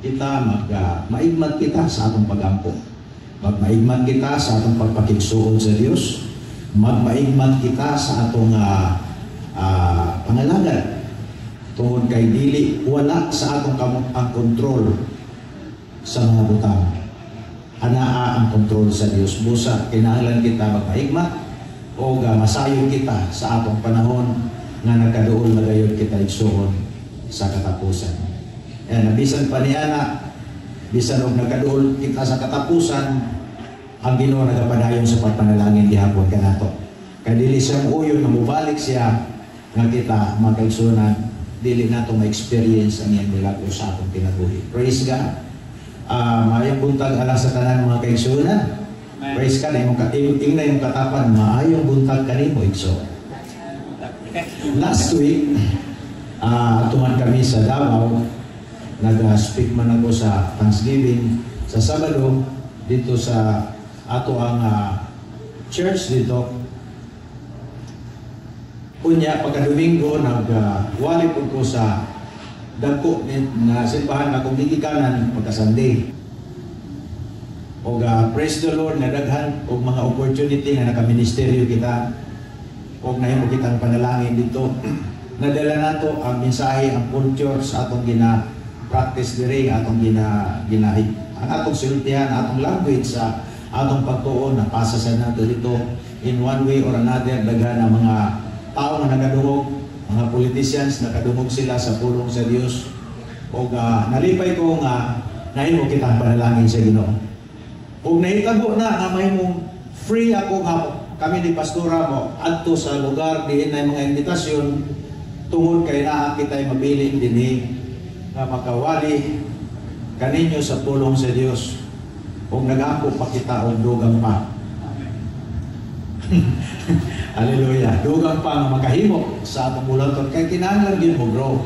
kita maigmat kita sa atong pagampo. Magmaigmat kita sa atong pagpakigsuon sa Dios. Magmaigmat kita sa atong pangalagan. Tungod kay dili wala sa atong ang kontrol sa mga butang. Anaa ang kontrol sa Dios. Busa kinahanglan kita magmaigmat o masayon kita sa atong panahon nga nagkaduol na gayud kita igsuon sa katapusan. Bisan pa niana, bisan og nagkaduol kita sa katapusan, ang Ginoo nagapadayon sa pagpanalangin gihapon kanato. Kay dili siya muuyon na mubalik siya nga kita makaigsunan, dili nato ma-experience ang iyang milagro sa atong kinabuhi. Praise God. Maayong buntag alas sa tanan mga kaigsunan. Praise God. Ingnay mong katapan, maayong buntag kanimo igsoon. Last week, tuman kami sa Davao. Nag-speak man ako sa Thanksgiving sa Sabado dito sa ato ang church dito. Unya pagka-Domingo nag-wali po ko sa dagko na simbahan na kung gigikanan pagka-Sunday. O praise the Lord, nadaghan o mga opportunity na naka-ministeryo kita o nahimo kitang panalangin dito. Nadala nato ang mensahe, ang culture sa atong practice diri, atong ginahig ang atong sultihan, atong language sa atong pagtuon na pasa sa nato dito in one way or another. Daghan ang mga tao nga nagadungog, mga politicians nakadungog sila sa pulong sa Dios. O nalipay ko nga nahimo kitang panalangin sa Ginoo. O nahitabo na nga mahimong free ako nga kami ni pastora mo adto sa lugar diin na mga invitasyon tungod kay naa kitay mabiling dinhi na makawali kaninyo sa pulong sa Dios. Kung nag-ampo pa kita o dugang pa. Hallelujah. Dugang pa nga makahimo sa atong bulaton kay kinahanglan gyud mo grow.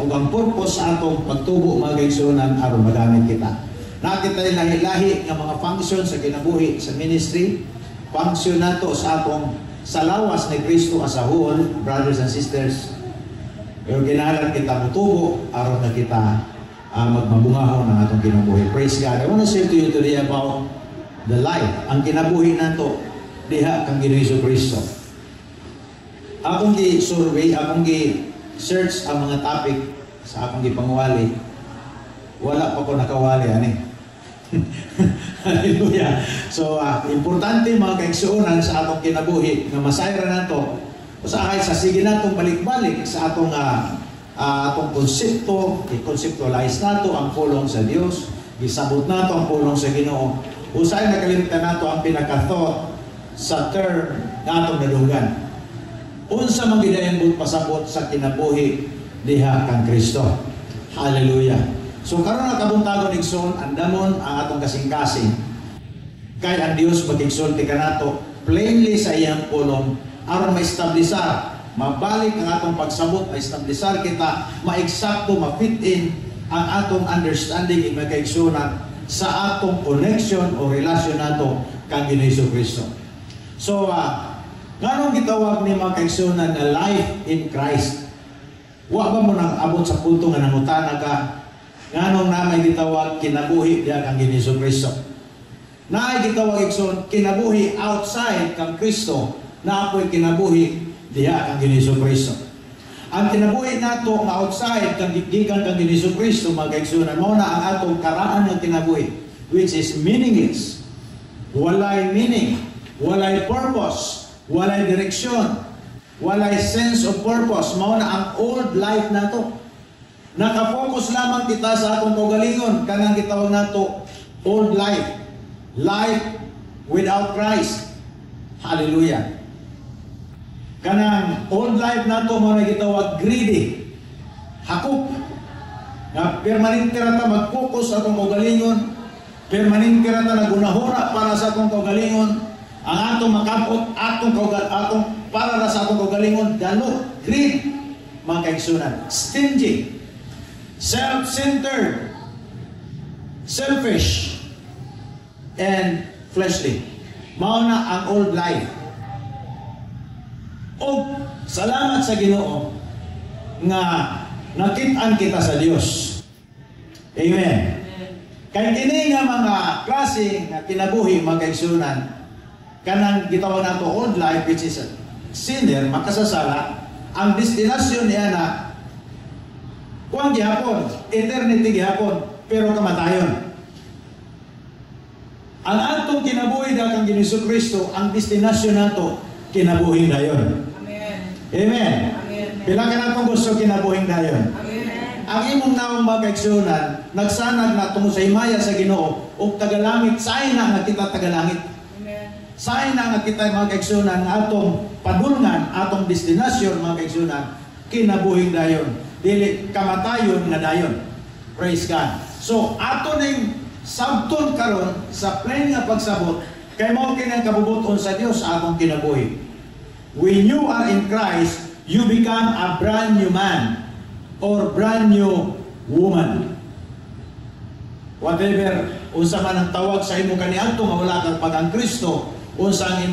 O ang purpose sa atong pagtubo mga kaigsuonan aron magamit kita. Nakita lahi-lahi nga mga function sa kinabuhi sa ministry. Function nato sa atong sa lawas ni Kristo as a whole, brothers and sisters. Pero kinahanglan kita mutubo aron na kita magmabungahon ng atong kinabuhi. Praise God. I want to say to you today about the life. Ang kinabuhi nato diha kang Ginoong Kristo. Akong gi-survey, akong gi-search ang mga topic sa akong gipanguwali. Wala pa ko nakawali ani. Hallelujah. So importante mga kaigsuonan sa atong kinabuhi nga masayra nato. Usahay sa sige natong balik-balik sa atong atong konsepto, i-conceptualize nato ang pulong sa Dios, isabot nato ang pulong sa Ginoo. Usahay nakalimutan nato ang pinaka-thought sa term nga atong nadugan. Unsa man gidayang pasabot sa kinabuhi diha kang Kristo. Hallelujah. So karon nakabuntagon igsoon andamon ang atong kasing-kasing. Kay ang Dios magigsulti kanato plainly sa iyang pulong aron ma-establishar, mabalik ang atong pagsabot, ma-establishar kita, ma-eksakto, ma-fit in ang atong understanding in magkaigsunan sa atong connection o relasyon nato kang Ginoong Kristo. So, nganong gitawag ni mga kaigsunan na life in Christ? Wa ba mo nang abot sa punto nga nangutana ka, nganong namay gitawag kinabuhi diha kang Ginoong Kristo? Naay gitawag igsoon kinabuhi outside kang Kristo, na ako'y kinabuhi diha kang Ginoong Kristo. Ang kinabuhi nato nga outside kang gikan kang Ginoong Kristo mga kaigsunan mao na ang atong karaan ng kinabuhi, which is meaningless. Walay meaning, walay purpose, walay direksyon, walay sense of purpose. Mao na ang old life nato. Nakafocus lamang kita sa atong kaugalingon kanang gitawag nato old life. Life without Christ. Hallelujah. Kanang old life nato mo na gitawag greedy, hakop. Na permanente ra ta mag-focus atong kaugalingon, permanente ra ta nagunahura para sa atong kaugalingon, ang atong makapot atong para sa atong kaugalingon dalo, greed, mga kaigsunan, stingy, self-centered, selfish, and fleshly. Mao na ang old life. O salamat sa Ginoo nga nakit-an kita sa Dios. Amen. Kay kini nga mga klase nga kinabuhi mga kaigsunan, kanang gitawag nato old life which is sinner, makasasala, ang destinasyon niya na kuang gihapon, eternity gihapon, pero kamatayon. Ang atong kinabuhi dakang Ginoong Kristo, ang destinasyon nato kinabuhi dayon. Amen. Amen. Amen. Pila ka natong gusto kinabuhi dayon. Amen. Ang imong naong mga kaigsunan, nagsanag na tungo sa himaya sa Ginoo ug tagalangit, saay na nga kita tagalangit. Amen. Saay na nga kita mga kaigsunan nga atong padulngan, atong destinasyon mga kaigsunan, kinabuhi dayon. Dili kamatayon nga dayon. Praise God. So ato ning sabton karon sa plain nga pagsabot kay mao kini ang kabubuton sa Dios sa atong kinabuhi. When you are in Christ, you become a brand new man or brand new woman. Whatever unsa man ang tawag sa imo kaniadto nga wala kang pag-ang Kristo, unsa ang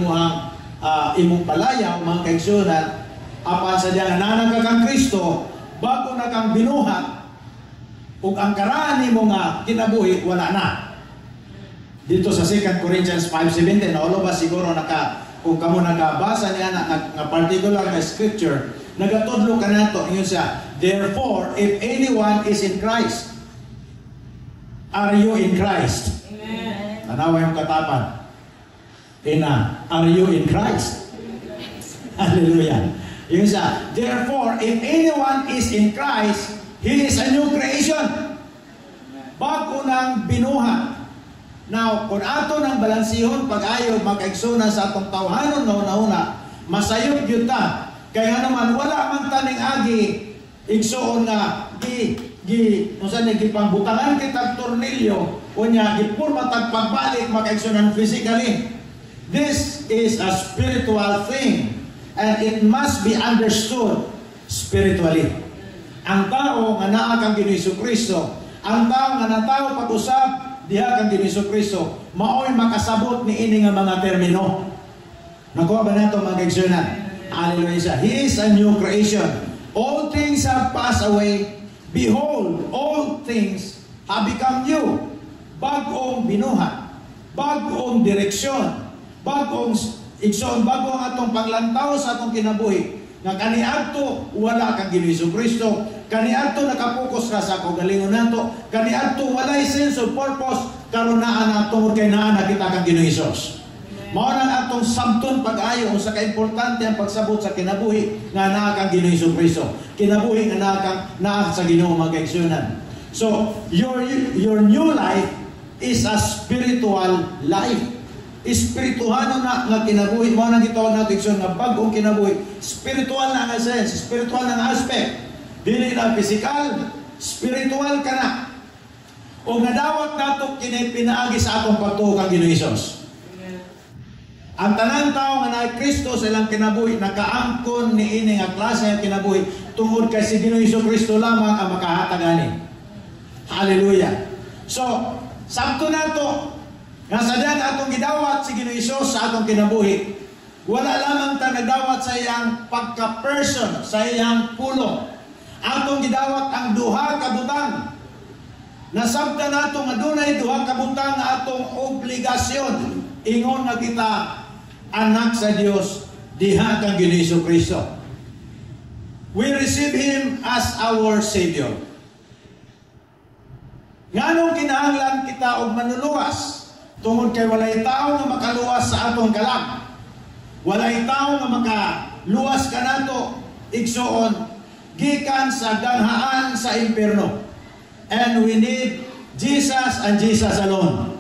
imong palaya mga kaigsunan, apan sa diyan nanang ka kang Kristo, bago na kang binuhat ug ang karaan nimo nga kinabuhi wala na. Dito sa 2 Corinthians 5:17, all of us siguro kung kamo nagabasa niya nga particular na scripture, nagatudlo ka nato yun siya. Therefore, if anyone is in Christ, are you in Christ? Amen. Tanawa yung katapan. Are you in Christ? Hallelujah. Yun siya. Therefore, if anyone is in Christ, he is a new creation. Bago nang binuhat. Now, kung ato nang balansihon pag-ayo makaigsunan sa atong tawhanon nga una, masayop yun ta. Kaya naman wala man taning agi igsuon nga gipangbutangan kita tornilyo unya gipurma tag pagbalik makaigsunan physically. This is a spiritual thing and it must be understood spiritually. Ang tao nga naa kang Ginoong Kristo, ang tao nga natao pag-usap diha kang Ginoong Kristo, mao'y makasabot ni ini nga mga termino. Nakuha ba nato mga kaigsunan? Hallelujah. He is a new creation. All things have passed away. Behold, all things have become new. Bagong binuhat, bagong direksyon, bagong igsoon, bagong atong paglantaw sa atong kinabuhi. Nga kaniadto wala kang Ginoong Kristo. Kaniadto nakapokus ka sa kagalingon nato. Kaniadto walay sense of purpose karon naa nato kay naa nakita kang Ginoong Hesus. Mao nang atong sabton pag-ayo sa kaimportante ang pagsabot sa kinabuhi nga naa kang Ginoong Kristo. Kinabuhi nga naa sa Ginoo mga kaigsunan. So your new life is a spiritual life. Espirituhano na nga kinabuhi. Mao nang gitawag natin nga bag-ong kinabuhi. Spiritual na nga sense, spiritual na aspect. Dili na physical, spiritual ka na. O nadawat nato kini pinaagi sa atong pagtuo kang Ginoong Hesus. Ang tanang tao nga naay Kristo sa ilang kinabuhi nakaangkon ni ini nga klase nga kinabuhi tungod kay si Ginoong Kristo lamang ang makahatag ani. Hallelujah. So, sabto nato nga sa diyan atong gidawat si Ginoong Hesus sa atong kinabuhi. Wala lamang ta nagdawat sa iyang pagka-person, sa iyang pulong. Atong gidawat ang duha ka butang. Nasabta nato nga dunay duha ka butang nga atong obligasyon. Ingon nga kita anak sa Dios diha kang Ginoong Kristo. We receive Him as our Savior. Nganong kinahanglan kita og manuluwas tungod kay walay tao nga makaluwas sa atong kalag. Walay tao nga makaluwas kanato igsuon gikan sa danghaan sa impierno. And we need Jesus and Jesus alone.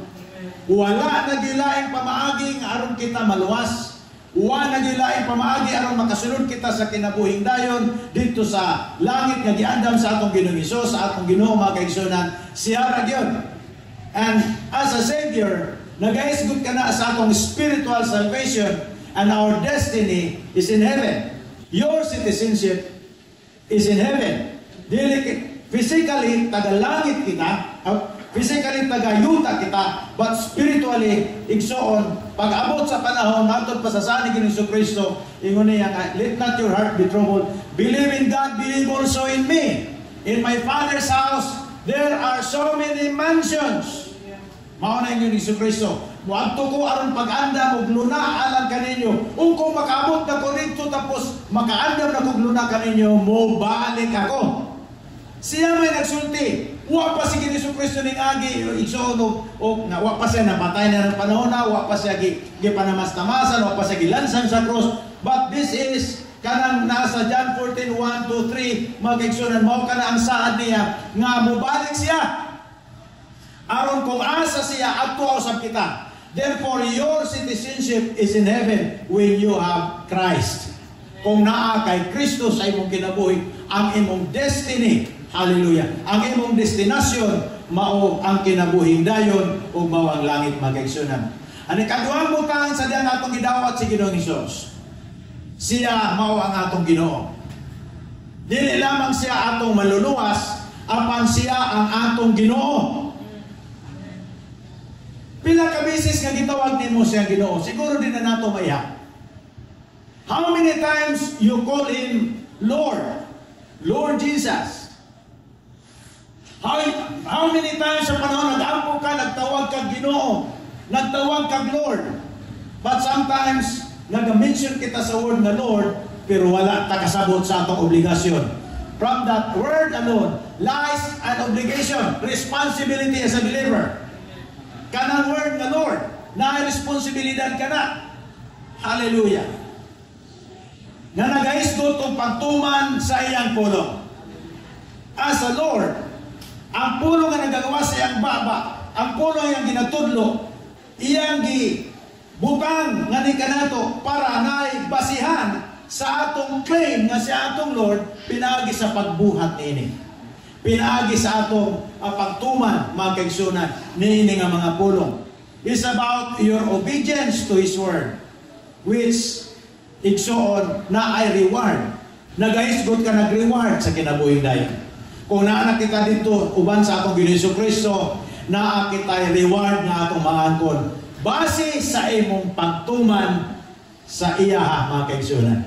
Wala nagilaing pamaagi nga aron kita maluwas. Wala nagilaing pamaagi aron makasulod kita sa kinabuhing dayon dito sa langit nga giandam sa atong Ginoong Hesus, sa atong Ginoo mga kaigsunan, siya ra gyud. And as a Savior, nagaisgot ka na sa atong spiritual salvation and our destiny is in heaven. Your citizenship is in heaven. Dili physically tagalangit kita, physically tagayuta kita, but spiritually igsoon pag-abot sa panahon natod pasasani ni Ginoong Kristo ingon niya let not your heart be troubled, believe in God, believe also in me. In my Father's house There are so many mansions. Mauna inyo ni Kristo. Muadto ko aron pag-andam og luna alang kaninyo. Kung makaabot na ko rito tapos makaandam na kog luna kaninyo, mo balik ako. Siya may nagsulti. Wa pa si Kristo ning agi igsoon og nga wa pa siya napatay na ng panahon na, wa pa siya gipanamas-tamasan, wa pa siya gilansan sa cross. But this is kanang nasa John 14:1-3 magigsunan mao kana ang saad niya nga mobalik siya. Aron kung asa siya adto sa kita. Therefore, your citizenship is in heaven when you have Christ. Kung naa kay Kristo sa imong kinabuhi, ang imong destiny, hallelujah, ang imong destinasyon, mao ang kinabuhing dayon, o mao ang langit magigsunan. Ani kaduhang butang sa diyang atong gidawat si Ginoong Hesus. Siya mao ang atong Ginoo. Dili lamang siya atong maluluwas, apan siya ang atong Ginoo. Pila ka beses nga gitawag nimo siya Ginoo, siguro din na nato maya. How many times you call him Lord? Lord Jesus. How many times sa panahon nag-ampo ka, nagtawag kag Ginoo, nagtawag kag Lord. But sometimes nag-mention kita sa word na Lord, pero wala ta kasabot sa atong obligasyon. From that word alone lies an obligation, responsibility as a believer. Kanang word na Lord, na responsibilidad ka na. Hallelujah. Na nagaisgot o pagtuman sa iyang pulong. As a Lord, ang pulong nga nagagawa sa iyang baba, ang pulong iyang ginatudlo, iyang gibutang nga ni kanato para naay basihan sa atong claim nga si atong Lord, pinaagi sa pagbuhat ini. Pinaagi sa atong pagtuman, mga kaigsunan, niini nga mga pulong. It's about your obedience to His word, which igsoon na ay reward. Nagaisgot ka nag-reward sa kinabuhing dayon. Kung naanak kita dito, uban sa atong Ginoong Kristo, naa kita reward na atong mga angkon. Base sa imong pagtuman sa iya, mga kaigsunan.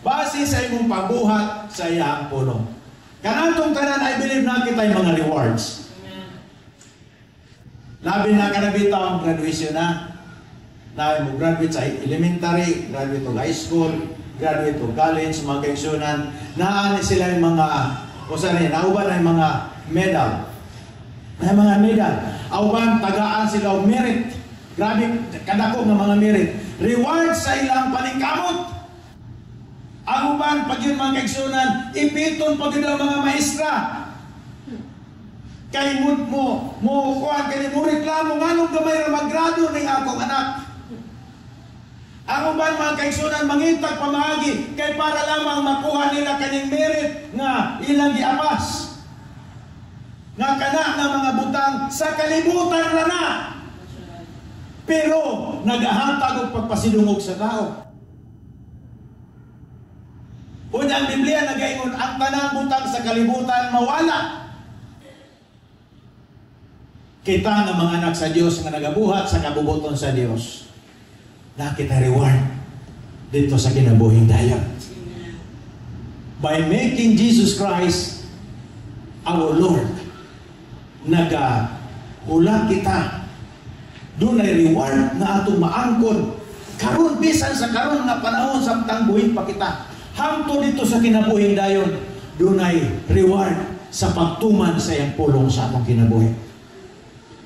Base sa imong pagbuhat sa iyang pulong. Kanatong tanan, I believe na kita yung mga rewards. Labi na ka nabitaw ang graduation na. Na mo graduate sa elementary, graduate to high school, graduate to college, mga kaigsunan. Naani sila yung mga, o saan nauban na yung mga medal. May mga medal. Auban, tagaan sila o merit. Grabe, kadako ng mga merit. Reward sa ilang paningkamot. Ang uban, pag yun mga kaigsunan, ipiton pag yun ang mga maestra. Kay mo kuhan, kay mo reklamo, nga nung gamay na maggrado ng akong anak. Ang uban, mga kaigsunan, mangitag pamagi, kay para lamang makuha nila kanyang merit nga ilang giapas. Nga kana nga mga butang sa kalibutan na. Pero, nagahatag o pagpasidungog sa tao. Una ang Biblia nagaingon ang tanang butang sa kalibutan mawala. Kita nga mga anak sa Dios nga nagabuhat sa kabubuton sa Dios, nakita reward dito sa kinabuhing dayon. By making Jesus Christ our Lord, nagahula kita. Doon ay reward na atong maangkon. Karon bisan sa karon nga panahon samtang buhi pa kita. Hangtod dito sa kinabuhing dayon, doon ay reward sa pagtuman sa iyang pulong sa atong kinabuhi.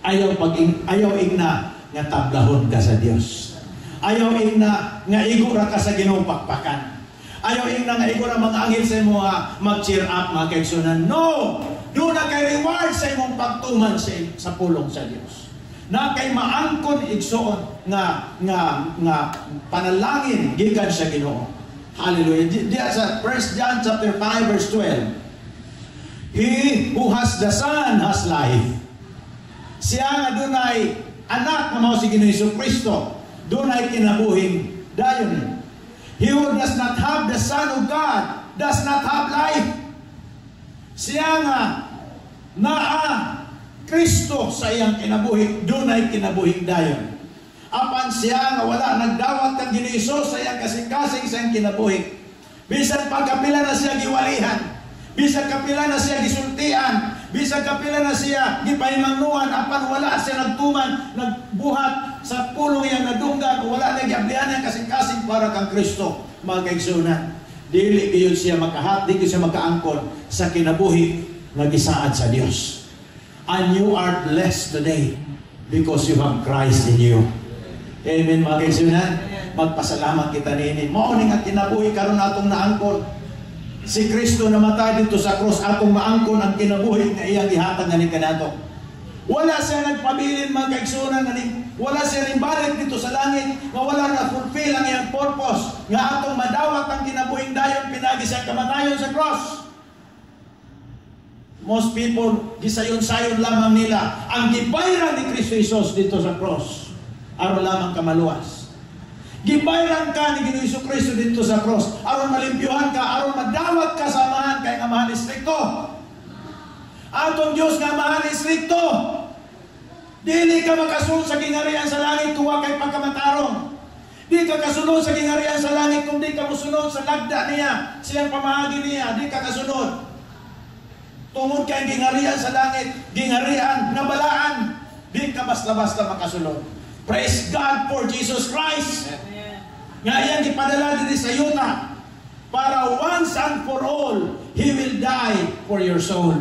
Ayaw igna nga tablahon ka sa Dios. Ayaw igna nga igura ka sa Ginoong pakpakan. Ayaw igna nga igura mga anghel sa imo mag-cheer up, mga kaigsunan. No! Doon na kay reward sa imong pagtuman sa pulong sa Dios. Na kay maangkon igsoon nga panalangin gikan sa Ginoo. Hallelujah. Diya sa 1 John chapter 5 verse 12. He who has the Son has life. Siya nga dunay anak na mao si Ginoong Kristo, dunay kinabuhing dayon. He who does not have the Son of God does not have life. Siya nga naa Kristo sa iyang kinabuhi, dunay kinabuhing dayon. Apan siya nga wala nagdawat kang Ginoong sa iyang kasing-kasing sa iyang kinabuhi. Bisan pagkapila na siya giwalihan, bisan kapila na siya gisultian, Bisag kapila na siya, gipahimangnuan, apan wala siya nagtuman, nagbuhat sa pulong iyang nadunggan, wala na giablihan niya kasing-kasing para kang Kristo, mga kaigsunan. Dili kayo siya makahat, di kayo siya makaangkon sa kinabuhi na gisaad sa Dios. And you are blessed today because you have Christ in you. Amen, mga kaigsunan. Magpasalamat kita nini. Mauning at kinabuhi karon atong naangkon. Si Kristo namatay dito sa cross, atong maangkon ang kinabuhi nga iyang gihatag nga ni kanato. Wala siya nagpabilin, mga kaigsunan, wala siya rin balik dito sa langit, nga wala na fulfill ang iyang purpose, nga atong madawat ang kinabuhing dayon, pinagi siya kamatayon sa cross. Most people, gisayon-sayon lamang nila ang gibayran ni Kristo Jesus dito sa cross. Aron lamang kamaluwas. Gibayran ka ni Ginoong Kristo dito sa cross. Aron malimpyuhan ka, aron madawat ka sa amahan kay amahan istrikto. Atong Diyos nga amahan istrikto. Dili ka makasunod sa gingarian sa langit kuwa kay pagkamatarong. Di ka kasunod sa gingarian sa langit kung di ka musunod sa lagda niya, siyang pamahagi niya, di ka kasunod. Tungod kay gingarian sa langit, gingarian, nabalaan, di ka basta-basta makasunod. Praise God for Jesus Christ. Nga iyang ipadala din sa yuta para once and for all, He will die for your soul.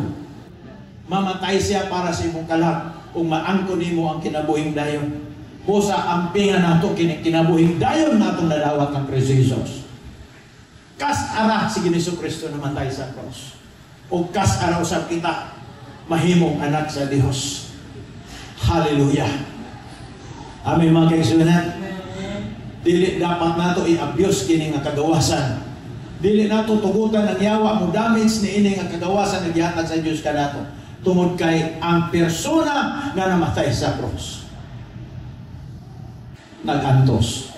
Mamatay siya para sa imong kalag kung maangkon nimo ang kinabuhing dayon. Busa ampingan nato kinabuhing dayon natong nadawat ng Kristo Jesus. Kas ara si Ginoong Kristo namatay sa cross. O kas ara usab kita mahimong anak sa Dios. Hallelujah. Amen, mga kaigsunan. Dili dapat nato i-abuse kini nga kagawasan. Dili nato tugutan ang yawa mo damage ni ini nga kagawasan nga gihatag sa Dios kanato. Tungod kay ang persona nga namatay sa cross. Nagantos.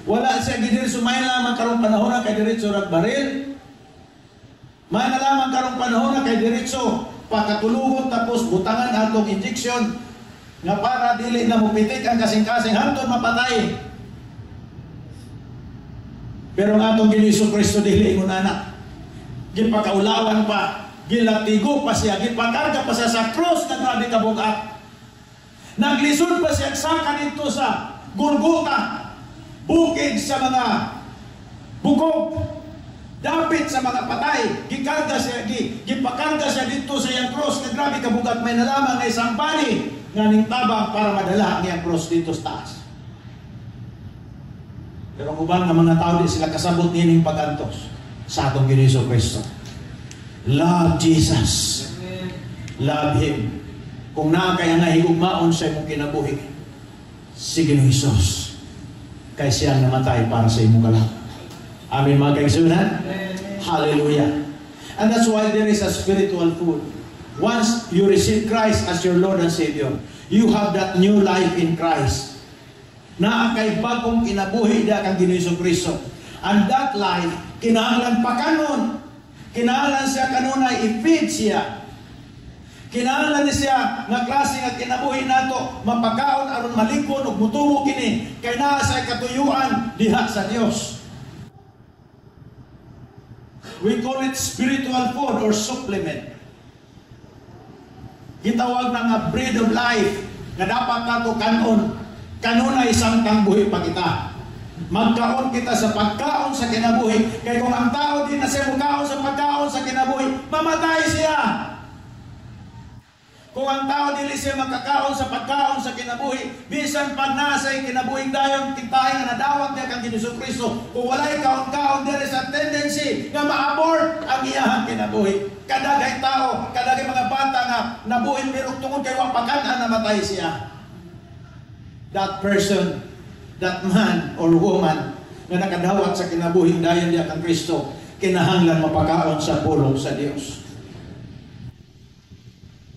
Wala siya gidiretso may lamang karong panahon na kay diretso ragbaril. May na lamang karong panahon na kay diretso pakatulugon tapos butangan atong injection nga para dili na mupitik ang kasing-kasing hantod mapatay. Pero ang atong Ginoong Kristo dili ingon anak. Gipakaulawan pa, gilatigo pa siya, gipakarga pa siya sa cross nga grabe kabugat. Naglisod pa siya saka dito sa Golgotha, bukid sa mga bukog, dapit sa mga patay, gikarga siya, gipakarga siya dito sa iyang cross nga grabe kabugat. May nalaman na isang bali nga ning tabang para madala ang iyang cross dito sa taas. Pero ang ubang nga mga tao di sila kasabot nining pagantos sa atong Ginoong Kristo. Love Jesus. Love Him. Kung nakakaya nga higugmaon sa imong kinabuhi, si Ginoong Jesus. Kay siya namatay para sa imong kalag. Amen, mga kaigsunan. Hallelujah. And that's why there is a spiritual food. Once you receive Christ as your Lord and Savior, you have that new life in Christ. Na kay bagong kinabuhi da kang Ginoong Kristo. And that life, kinahanglan pa kanon. Kinahanglan siya kanunay i-feed siya. Kinahanglan siya nga klase nga kinabuhi nato mapakaon aron malikon ug mutubo kini kay naa sa katuyuan diha sa Dios. We call it spiritual food or supplement. Gitawag na nga bread of life nga dapat nato kanon. Kanunay samtang buhi pa kita. Magkaon kita sa pagkaon sa kinabuhi. Kaya kung ang tao di na siya magkaon sa pagkaon sa kinabuhi, mamatay siya. Kung ang tao dili siya magkakaon sa pagkaon sa kinabuhi, bisan pag nasa'y kinabuhing dayon, tintahin nga nadawat niya kang Ginoong Kristo. Kung wala'y kaon-kaon, there is a tendency na ma-abort ang iyahang kinabuhi. Kadagay tao, kadagay mga bata nga nabuhin mirok tungod kay wang pagkanan namatay siya. That person, that man or woman na nakadawat sa kinabuhing dayon niya kang Kristo, kinahanglan mapakaon sa pulong sa Dios.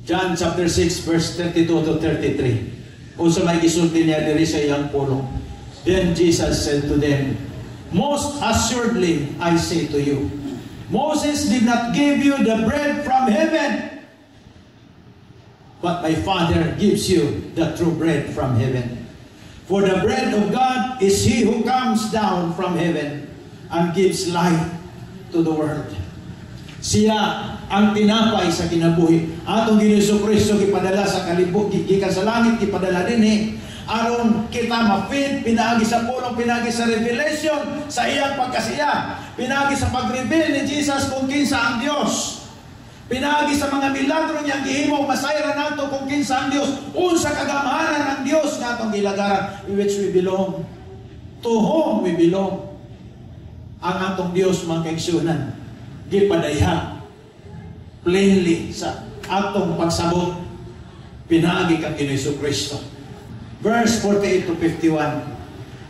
John chapter 6 verse 32 to 33. Unsa may gisulti niya diri sa iyang pulong. Then Jesus said to them, "Most assuredly I say to you, Moses did not give you the bread from heaven, but my Father gives you the true bread from heaven. For the bread of God is He who comes down from heaven and gives life to the world." Siya ang tinapay sa kinabuhi. Atong Ginoong Kristo gipadala sa kalibot, gikan sa langit, gipadala din aron kita ma-feed, pinaagi sa pulong, pinaagi sa revelation, sa iyang pagkasiya, pinaagi sa pag-reveal ni Jesus kung kinsa ang Dios, pinaagi sa mga milagro niyang gihimo, masayra nato kung kinsa ang Dios, unsa kagamhanan ng Dios nga atong gilagaran, in which we belong, to whom we belong. Ang atong Dios, mga kaigsunan, gipadayha plainly sa atong pagsabot, pinaagi kang Ginoong Kristo. Verse 48 to 51,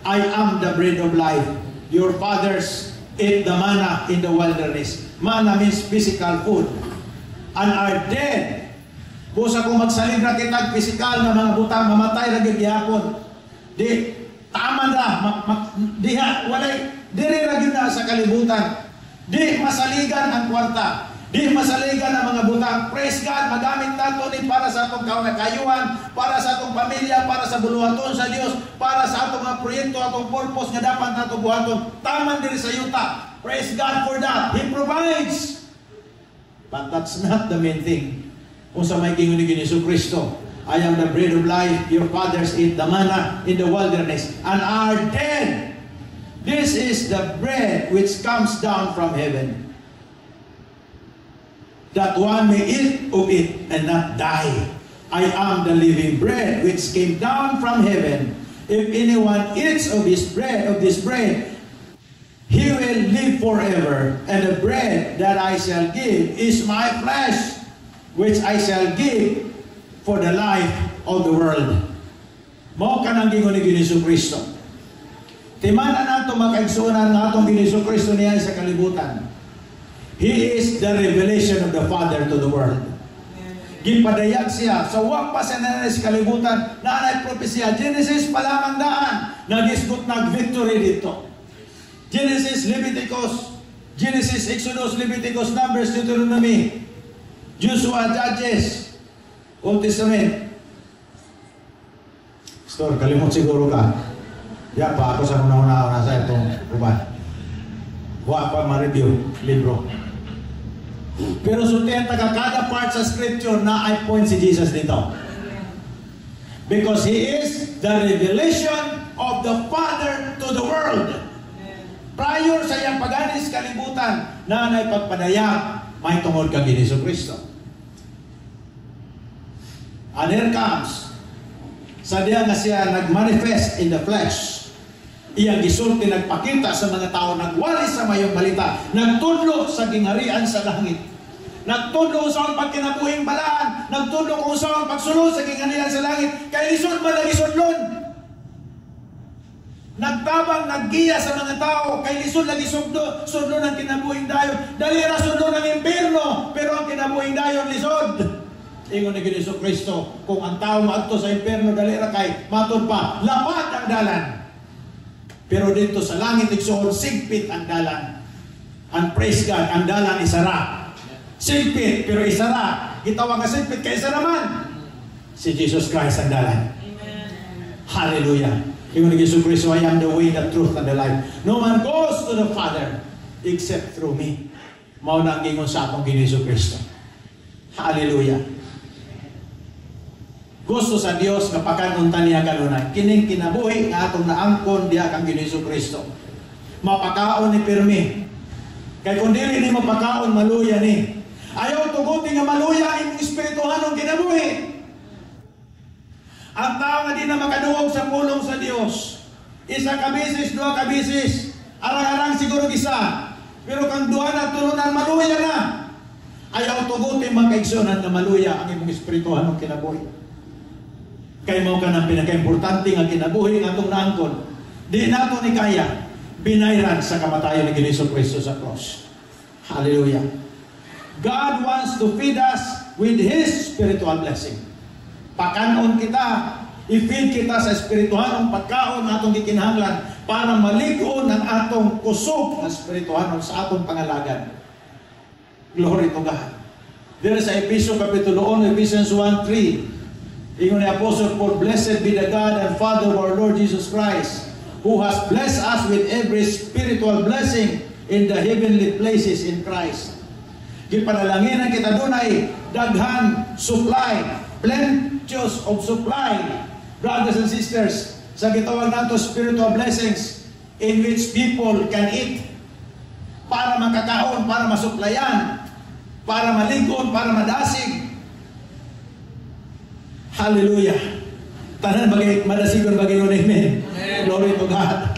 I am the bread of life. Your fathers ate the manna in the wilderness. Manna means physical food. And are dead. Busa kung magsalibra kitag physical na mga butang, mamatay ra gyud gihapon. Di taman ra, diha walay diri ra gyud na sa kalibutan. Di masaligan ang kwarta. Di masaligan ang mga butang. Praise God, magamit nato ni para sa atong kayuhan, para sa atong pamilya, para sa buluhaton sa Dios, para sa atong mga proyekto, atong purpose nga dapat nato buhaton. Taman diri sa yuta. Praise God for that. He provides. But that's not the main thing. Kung sa may gingon ni Ginoong Kristo, I am the bread of life. Your fathers ate the manna in the wilderness and are dead. This is the bread which comes down from heaven, that one may eat of it and not die. I am the living bread which came down from heaven. If anyone eats of this bread, he will live forever. And the bread that I shall give is my flesh, which I shall give for the life of the world. Mao ka nang gingon ni Ginoong Kristo. Timanan nato makaigsunan nga atong Ginoong Kristo niya sa kalibutan. He is the revelation of the Father to the world. Gipadayag siya. So wag pa siya na sa kalibutan na anay propesya. Genesis pa lamang daan. Nagisgot nag-victory dito. Genesis, Leviticus, Genesis, Exodus, Leviticus, Numbers, Deuteronomy, Joshua, Judges, Old Testament. Store, kalimot siguro ka. Yan pa ako sa una-una sa itong uban. Huwag pa ma-review libro. Pero sultihan taga kada part sa scripture na I point si Jesus dito. Because He is the revelation of the Father to the world. Prior sa iyang paganis kalibutan na naipagpadaya, may tungod kang Ginoong Kristo. And here comes, sa diya nga siya nag-manifest in the flesh. Iyang gisulti nagpakita sa mga tao, nagwali sa mayong balita, nagtudlo sa gingharian sa langit. Nagtudlo sa pagkinabuhing balaan, nagtudlo kung sa pagsulod sa gingharian sa langit, kay lisod man nagisudlon. Nagtabang, naggiya sa mga tao, kay lisod lagi sudlo ng kinabuhing dayon. Dalira sudlo ng impierno, pero ang kinabuhing dayon lisod. Ingon ni Ginoong Kristo, kung ang tao maadto sa impierno, dalira kay matod pa, lapad ang dalan. Pero dito sa langit, igsoon, sigpit ang dalan. And praise God, ang dalan isara. Sigpit, pero isara. Gitawag nga sigpit, kay isara man. Si Jesus Christ ang dalan. Amen. Hallelujah. Yung nag-Iso Kristo, I am the way, the truth, and the life. No man goes to the Father except through me. Mao na ang gingon sa atong Ginoong Kristo. Hallelujah. Gusto sa Dios nga pakanuntan niya kanunay. Kining kinabuhi nga atong naangkon diha kang Ginoong Kristo. Mapakaon ni pirmi. Kay kung dili ni mapakaon, maluya ni. Ayaw tuguti nga maluya imong espirituhanong kinabuhi. Ang tao nga di na makaduwag sa pulong sa Dios. Isa ka bisis, dua ka bisis. Arang-arang siguro isa. Pero kang duha na tulunan, maluya na. Ayaw tuguti makaigsunan na maluya ang imong espirituhanong kinabuhi. Kay mo ka ng pinaka-importante nga kinabuhi nga itong naangkon. Di nato ni kaya binayran sa kamatayon ni Ginoong Kristo sa cross. Hallelujah. God wants to feed us with His spiritual blessing. Pakanon kita, i-feed kita sa espirituhanong pagkaon na atong gikinahanglan para maligon ang atong kusog na espirituhanon sa atong pangalagan. Glory to God. There sa Ephesians Kapitulo 1, Ephesians 1:3. Ingon ni Apostle Paul, blessed be the God and Father of our Lord Jesus Christ, who has blessed us with every spiritual blessing in the heavenly places in Christ. Gipanalanginan kita dunay daghan supply, plenteous of supply, brothers and sisters, sa gitawag nato spiritual blessings in which people can eat para makakaon, para masuplayan, para maligod, para madasig. Hallelujah. Tanan bagay madasigon bagay yun, amen. Glory to God.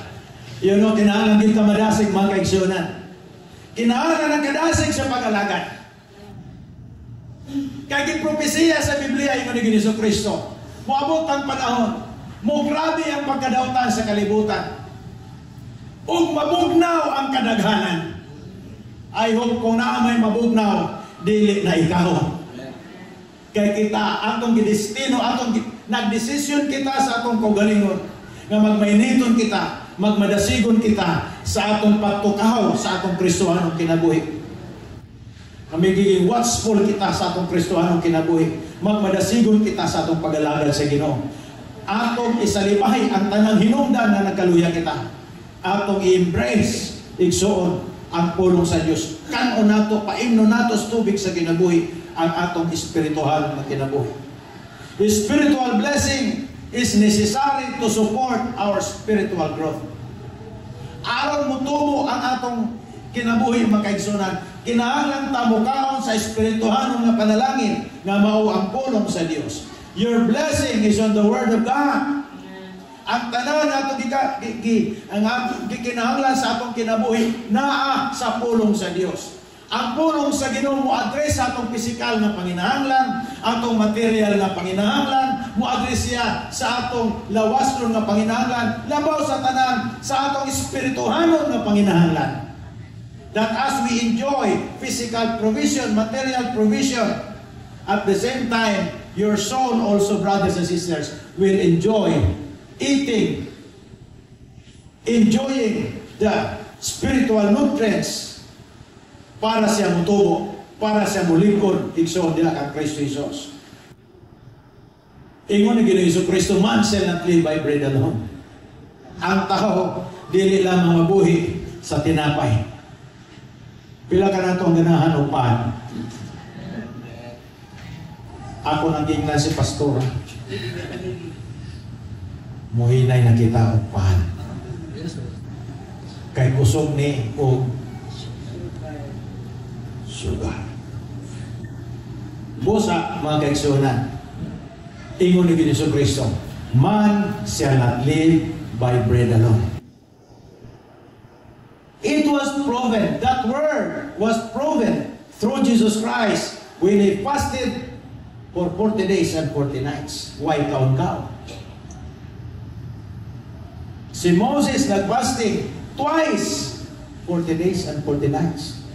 You know, kinahanglan kita madasig mga kaigsunan. Kinahanglan ang kadasig sa pag-alagad. Kaya propesiya sa Biblia yung ni Hesus Kristo. Moabot ang panahon. Mo grabe ang pagkadautan sa kalibutan. Ug mabugnaw ang kadaghanan. I hope kung naa may mabugnaw, dili na ikaw. Kaya kita, atong gidestino, nagdesisyon kita sa atong kaugalingon, nga magmainiton kita, magmadasigon kita sa atong pagtukaw sa atong Kristohanong kinabuhi. Magiging watchful kita sa atong Kristohanong kinabuhi. Magmadasigon kita sa atong pag-alagad sa Ginoo. Atong isalibahay ang tanang hinungdan na nagkaluya kita. Atong i-embrace, igsuon ang pulong sa Dios. Kanon nato, paimno nato sa tubig sa kinabuhi ang atong espiritual na kinabuhi. The spiritual blessing is necessary to support our spiritual growth. Aron mo tumo ang atong kinabuhi mga kaigsunan, kinahanglan ta mukaon sa espirituhanong na panalangin nga mao ang pulong sa Dios. Your blessing is on the Word of God. Ang tanan nato gikinahanglan sa atong kinabuhi naa sa pulong sa Dios. Ang pulong sa Ginoo mo address sa atong pisikal na panginahanglan, atong material na panginahanglan, mo address siya sa atong lawasron na panginahanglan, labaw sa tanan sa atong espirituhanon na panginahanglan. That as we enjoy physical provision, material provision, at the same time, your soul also, brothers and sisters, will enjoy eating, enjoying the spiritual nutrients para siya mutubo, para siya mulingkod, igsoon nila kang Kristo Jesus. Ingon ni Hesus Kristo, man shall not live by bread alone. Ang tao, dili lamang mabuhi sa tinapay. Pila ka na itong ganahan upahan. Ako naging si pastor. Muhinay na kita upahan. Kay kusog ni o sugar. Busa, mga kaigsunan, ingon ni Hesus Kristo, man shall not live by bread alone. It was proven, that word was proven through Jesus Christ when He fasted for 40 days and 40 nights. Why kaon-kaon? Si Moses nag-fasting twice, 40 days and 40 nights.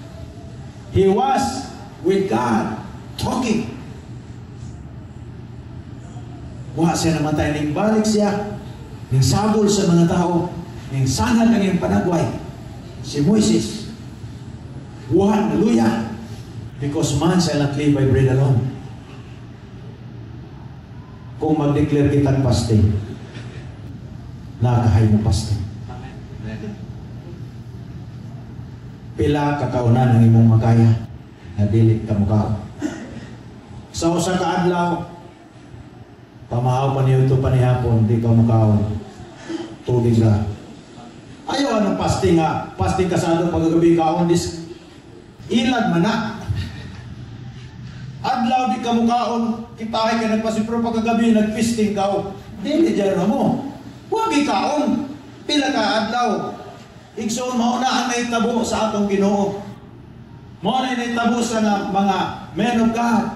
He was with God, talking. Wa siya namatay, ning balik siya, ning sabol sa mga tao, ning sanad ang iyang panagway. Si Moses, hallelujah, because man shall not live by bread alone. Kung mag-declare kitang fasting, nakahay mo fasting. Pila kakaunan ang imong makaya na dili ka mukaon. Sa usa ka adlaw, pamahaw pa niyo ito panihapon, di ka mukaon. Tubig na. Ayaw anong fasting nga. Fasting kasado pagagabi kaon dis ilad man na. Adlaw di ka mukaon, kitahay ka nagpasing, pero pagagabi nagfisting ka. Dili dyan mo. Huwag ikaon. Pila ka adlaw. Igsoon, mauna ang naitabo sa atong Ginoo. Mauna ang naitabo sa mga men of God,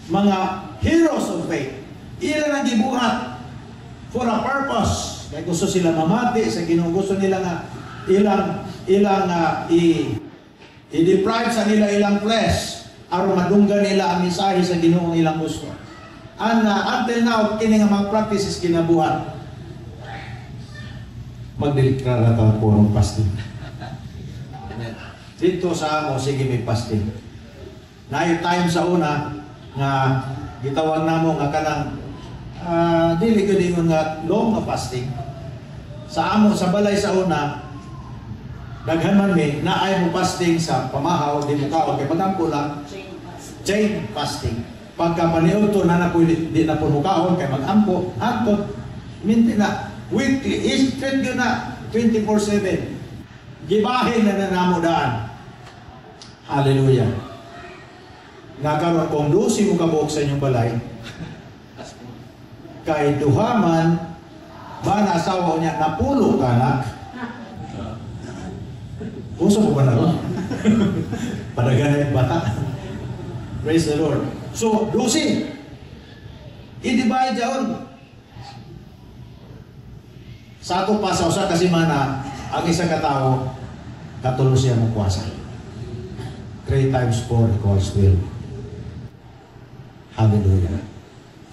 mga heroes of faith. Ilan ang gibuhat for a purpose. Kaya gusto sila mamati sa Ginoo. Gusto nila nga i-deprive sa nila ilang flesh aron madunggan nila ang mensahe sa Ginoo ang ilang gusto. And until now, kini nga mga practices ginabuhat. Magdeliklara ta po ng fasting. Dito sa amo, sige may fasting. Na time sa una, nga gitawag namo nga kanang dili ko din nga long na fasting. Sa amo, sa balay sa una, daghan man mi na ay mo fasting sa pamahaw, di mo kaon kay magampo lang chain fasting. Pagka paniudto na po di na po mo kaon kay magampo, hangtod minti na weekly straight yun na 24/7. Gibahin na namo daan. Hallelujah. Nagkaroon kong 12 mo kabuok sa inyong balay. Kay duhaman ba na asawa niya napulo ka anak. Puso mo ba na ron? Padagan na yung bata. Praise the Lord. So, 12. I-divide dyan. Sa ato pa sa usa kasi mana, ang isang katao, katulo siya mong kuwasa. 3 times 4 equals 12. Hallelujah.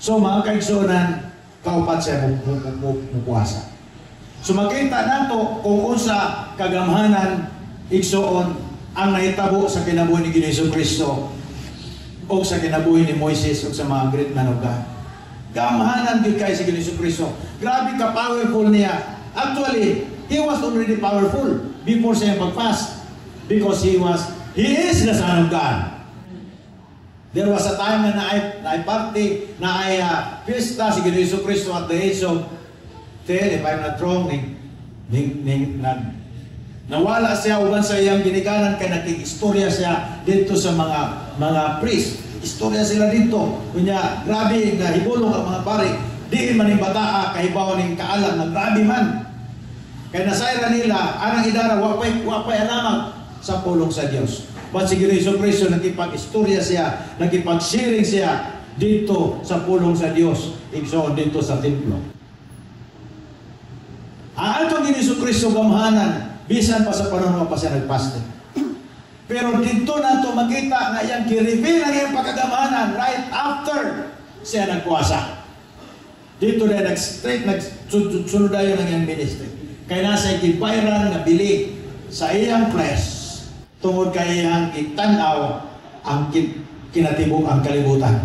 So, mga kaigsunan, kaupat siya mong kuwasa. So, makita nato kung unsa kagamhanan, igsuon, ang nahitabo sa kinabuhi ni Ginoong Kristo o sa kinabuhi ni Moises o sa mga great man of God. Gamhanan din kay si Ginoong Kristo. Grabe ka powerful niya. Actually, he was already powerful before siya mag-fast because he is the Son of God. There was a time na ay party, na ay fiesta si Ginoong Kristo at the age of 10, if I'm not wrong, nawala siya uban sa iyang ginikanan kay nakikistorya siya dito sa mga priest. Istorya sila dito. Kunya, grabe nga hibulong ang mga pari. Di man yung bataa kahibaw ning kaalam na grabe man. Kaya nasayra nila, anang idara, wapay alamang sa pulong sa Diyos. But si Ginoong Kristo nakipag-istorya siya, nakipag-sharing siya dito sa pulong sa Diyos. Igsoon dito sa templo. Ang atong Ginoong Kristo gamhanan, bisan pa sa panahon pa siya nagpasting. Pero dito na ito makita na iyang i-reveal ang iyang pagkagamhanan right after siya nagkuwasa. Dito na nag-straight, nagsunod tayo ng iyang ministry. Kaya nasa ikibayran na bili sa iyang flesh tungod kay iyang itanaw ang kinatibok ang kalibutan.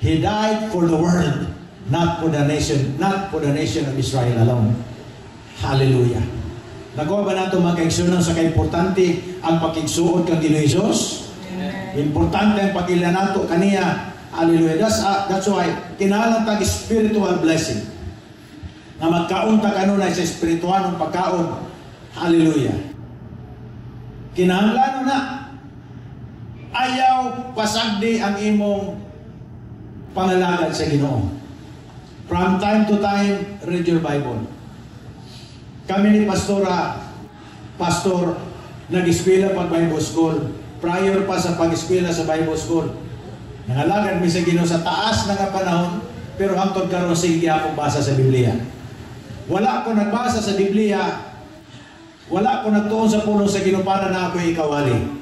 He died for the world, not for the nation of Israel alone. Hallelujah. Nagawa ba nato mga kaigsunan sa kaimportante ang pakigsuod kang Ginoong Hesus? Importante ang pagila nato kaniya. Hallelujah. That's why kinahanglan tag spiritual blessing. Na magkaunta kanunay sa espiritualong pagkaon. Hallelujah. Kinahanglan na ayaw pasagdi ang imong pangalagad sa Ginoo. From time to time, read your Bible. Kami ni pastor, nag-eskwela pag Bible School. Prior pa sa pag-eskwela sa Bible School, nangalagad mi sa Ginoo sa taas na nga panahon, pero hangtod karon sige akong basa sa Biblia. Wala ko nagbasa sa Biblia, wala ko nagtuon sa pulong sa Ginoo para na ako ikawali.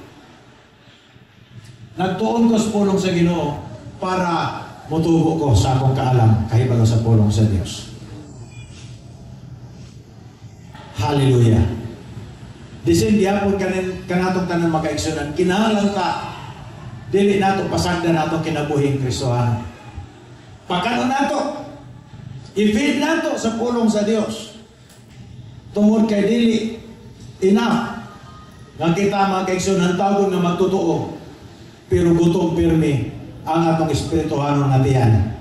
Nagtuon ko sa pulong sa Ginoo para mutubo ko sa akong kaalam kahibalo sa pulong sa Dios. Hallelujah. Disin gihapon kanatong tanan makaigsunan, kinahanglan ka dili nato pasagdan nato kinabuhing Kristohan. Pagkanon nato, i-feed nato sa pulong sa Dios. Tungod kay dili enough nga kita makaigsunan tawag nga magtotoo, pero gutom pirmi ang atong espirituhanon natiyan.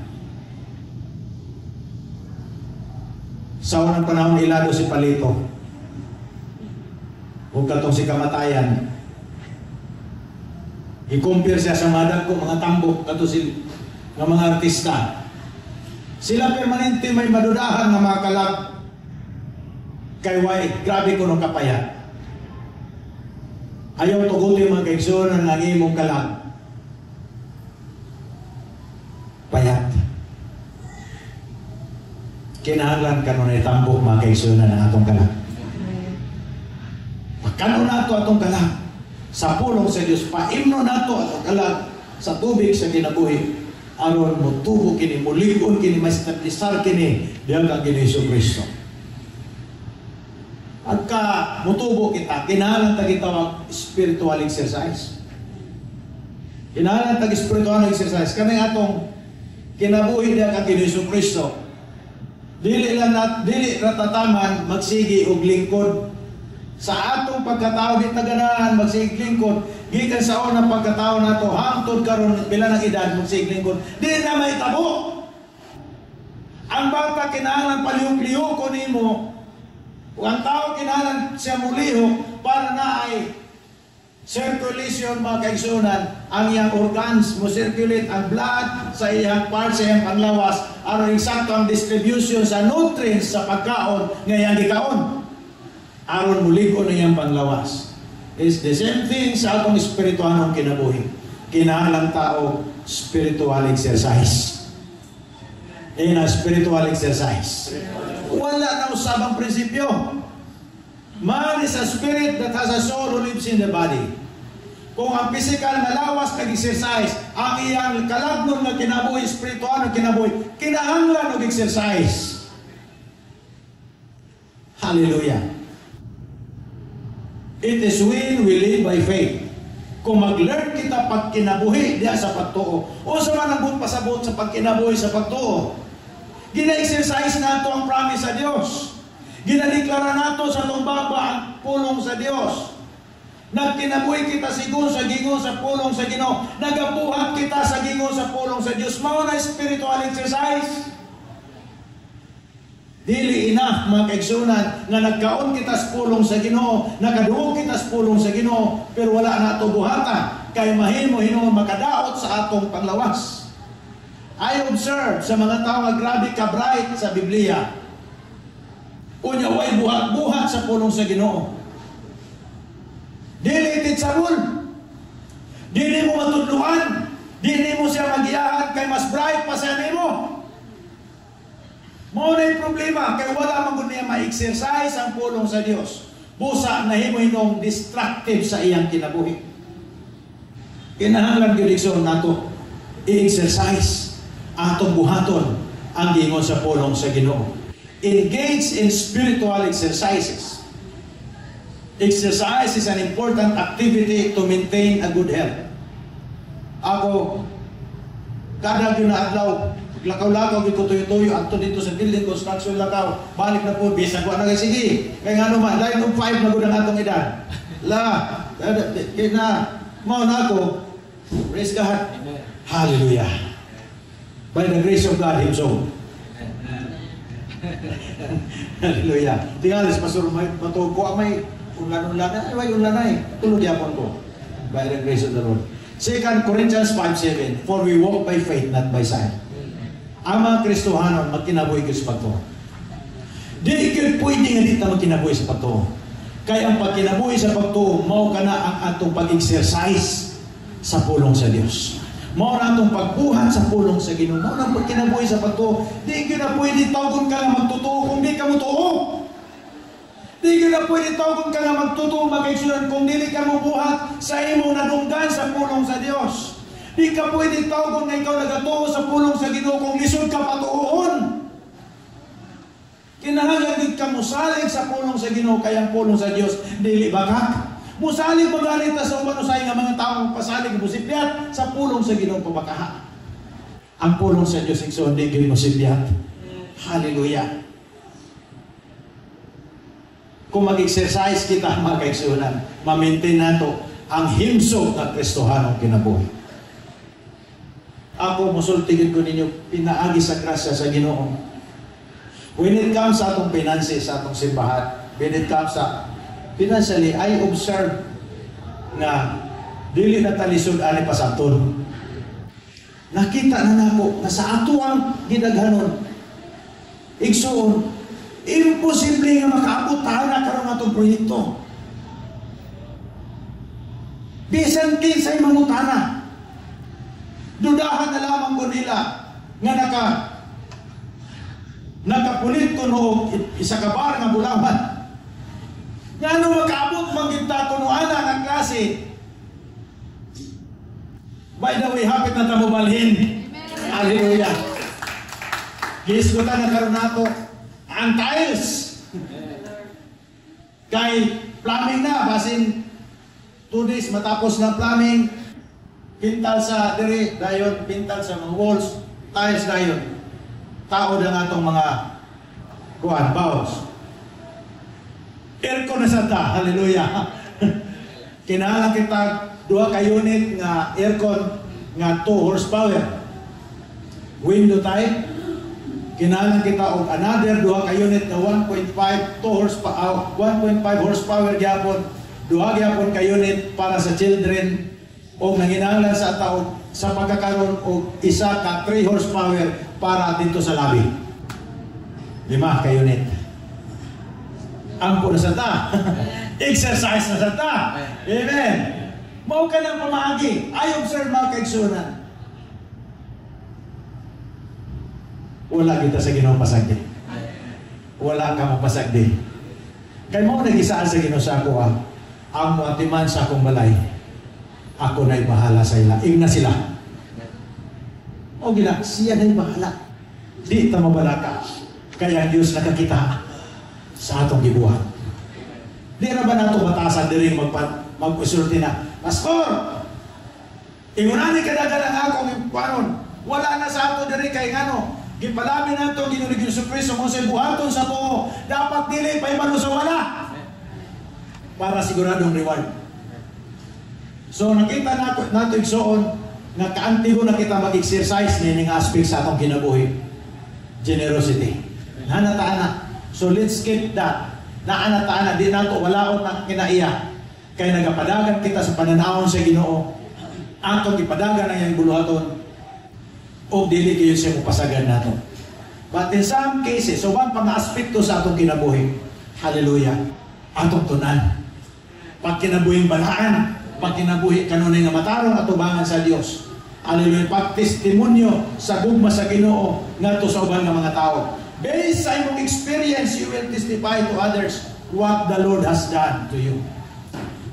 Sa unang panahon ilado si Palito o katong si kamatayan, i-compare siya sa mga tambok kato si ng mga artista. Sila permanente may madudahan na mga kalag kay way grabe ko nung kapayat. Ayaw tugutin mga kaigsunan ng imong kalag payat. Kinahanglan kanunay tambok mga kaigsunan ng atong kalag. Kanon nato atong kalag sa pulong sa Dios, paimno nato atong kalag sa tubig sa kinabuhi aron motubo kini, mulig-on kini, ma-stabilisar kini diyan kang Ginoong Kristo. Pagka mutubo kita, kinahanglan ta gitawag spiritual exercise. Kinahanglan ta spiritual exercise kami atong kinabuhi diyan kang Ginoong Kristo. Dili ratataman magsigi og lingkod Sa atong pagkatao di taganahan magsiglingkod, gikan sa unang pagkatao nato hangtod karon pila ng edad magsiglingkod, di na may tabo. Ang bata kinahanglan palihok-lihok nimo. Ang tao kinahanglan siya mulihok para na ay circulation mga kaigsunan, ang iyang organs mo circulate ang blood sa iyang parts, sa iyang panglawas, aron eksakto ang distribution sa nutrients sa pagkaon nga iyang gikaon. Aron muligo na iyang panglawas. It's the same thing sa atong espirituhanong kinabuhi. Kinahanglan tao spiritual exercise. In a spiritual exercise. Wala na usabang prinsipyo. Man is a spirit that has a soul who lives in the body. Kung ang physical na lawas nag-exercise, ang iyang kalagnon na kinabuhi, spiritual na kinabuhi, kinahanglan og exercise. Hallelujah. It is when we live by faith. Kung mag-learn kita pag kinabuhi diya sa pagtuo, o sa manang pasabot sa pagkinabuhi sa pagtuo, gina-exercise nato ang promise sa Diyos. Ginadeklara nato sa tumbaba ang pulong sa Diyos. Nagkinabuhi kita sigun sa gingon sa pulong sa Ginoo. Nagabuhat kita sa gingon sa pulong sa Diyos. Mao na spiritual exercise. Dili enough mga kaigsunan nga nagkaon kita sa pulong sa Ginoo, nakaduog kita sa pulong sa Ginoo, pero wala na ito buhatan kay mahimo Hinoo makadaot sa atong panglawas. I observe sa mga tao nga grabe ka bright sa Biblia. Unya way buhat-buhat sa pulong sa Ginoo. Dili titsabon. Dili mo matudluan. Dili mo siya magiyahan kay mas bright pa sa nimo. Mao na yung problema, kaya wala man niya ma-exercise ang pulong sa Diyos. Busa na himo-hinong destructive sa iyang kinabuhi. Kinahanglan gyud nato i-exercise atong buhaton ang gingon sa pulong sa Ginoo. Engage in spiritual exercises. Exercise is an important activity to maintain a good health. Ako, kada yun na adlaw, lakaw-lakaw, ko tuyo-tuyo, ato dito sa building construction lakaw, balik na po, bisag ko na kayo, sige, kaya nga naman, dahil ng 5 na po ng atong edad. Mao na ako, praise God, hallelujah, by the grace of God Himself. Hallelujah. Tingalis, Pastor, matuog ko, may ulan-ulan, ay ulan-ay, tulog yapon ko, by the grace of the Lord. 2 Corinthians 5:7, for we walk by faith, not by sight. Ang mga Kristohanon magkinabuhi sa pagtuo. Di ikil pwede nga dito magkinabuhi sa pagtuo. Kaya ang pagkinabuhi sa pagtuo, mao ka na ang atong pag-exercise sa pulong sa Diyos. Mao na atong pagbuhat sa pulong sa Ginoo. Mao na pagkinabuhi sa pagtuo. Di ikil na pwede tawgon ka nga magtutuo kung di ka mutuo. Di ikil na pwede tawgon ka nga magtutuo mag-exercise kung di ka mubuhat sa imong nadunggan sa pulong sa Diyos. Di ka pwede tawgon na ikaw nagatuo sa pulong sa Ginoo kung lisod ka patuon. Kinahanglan ka musalig sa pulong sa Ginoo kaya ang pulong sa Dios dili bakak. Musalig magalita sa uban usay nga mga tawo pasalig musipyat sa pulong sa Ginoo pabakaha. Ang pulong sa Dios igsoon di gyud musipyat. Hallelujah. Kung mag-exercise kita mga kaigsunan, ma-maintain nato ang himsog na Kristohanong kinabuhi. Ako, musultigin ko ninyo, pinaagi sa grasya sa Ginoo. When it comes sa atong finances, sa atong simbahan, when it comes sa financially, I observe na dili na talisod ani pasantun. Nakita na nako na sa ato ang gidaghanon. Igsuon, imposible nga makaabot tayo na karon atong proyekto. Bisan kinsay mangutana. Dudahan na lamang ko nila nga nakapulit ko noong isa kabar nga bulaman. Nga nung makaabot magkita ko noong ana ng klase. By the way, hapit na tamubalhin. Hallelujah. Gisgutan na karon nato ang tiles. Kay plumbing na, basin 2 days matapos na plumbing. Pintal sa diri, dayon, pintal sa mga walls, tiles dayon. Tao na nga itong mga baos. Aircon na sa ta. Hallelujah. Kinahanglan kita 2 ka unit nga aircon nga 2 horsepower. Window type. Kinahanglan kita og another 2 ka unit nga 1.5 horsepower, 1.5 horsepower gyapon. 2 gyapon ka unit para sa children o nanginahanglan sa tao sa pagkakaroon og 1 ka 3 horsepower para dito sa labi. 5 ka unit. Ampo na sa ta. Exercise na sa ta. Amen. Mao ka lang pamaagi. I observe mga kaigsunan. Wala kita sa Ginoo pasagdi. Wala ka mapasagdi. Kay mo nagisaan sa Ginoo sa ako ang matiman sa akong balay. Ako na'y bahala sa ila. Ingna sila. O gila, siya na'y bahala. Di ta mabalaka. Kaya ang Diyos nakakita sa atong gibuhat. Di na ba nato batasan diri mag-usulti na, Pastor, ingunani kadaghan ang akong panon. Wala na sa ato diri kay ngano. Gipalami na ito, Ginoo ni Jesu Cristo, mo sa buhaton sa to. Dapat dili pa ibalo sa wala. Para siguradong reward. So nakita nato igsoon nga kaantigo na kita mag-exercise ni ning aspect sa atong kinabuhi. Generosity. Hanataana. So let's skip that. Naanataana di nato walaon na kinaiya. Kay nagapadagan kita sa pananawon sa Ginoo. Ato gipadagan ang iyang buluhaton. O dili kayo siya mupasagan nato. But in some cases, so one pang aspekto sa atong kinabuhi. Hallelujah. Atong tunan. Pag kinabuhing balaan, pag kinabuhi kanunay nga matarong atubangan sa Dios. Hallelujah. Pag testimonyo sa gugma sa Ginoo ngadto sa ubang nga mga tao. Based sa imong experience, you will testify to others what the Lord has done to you.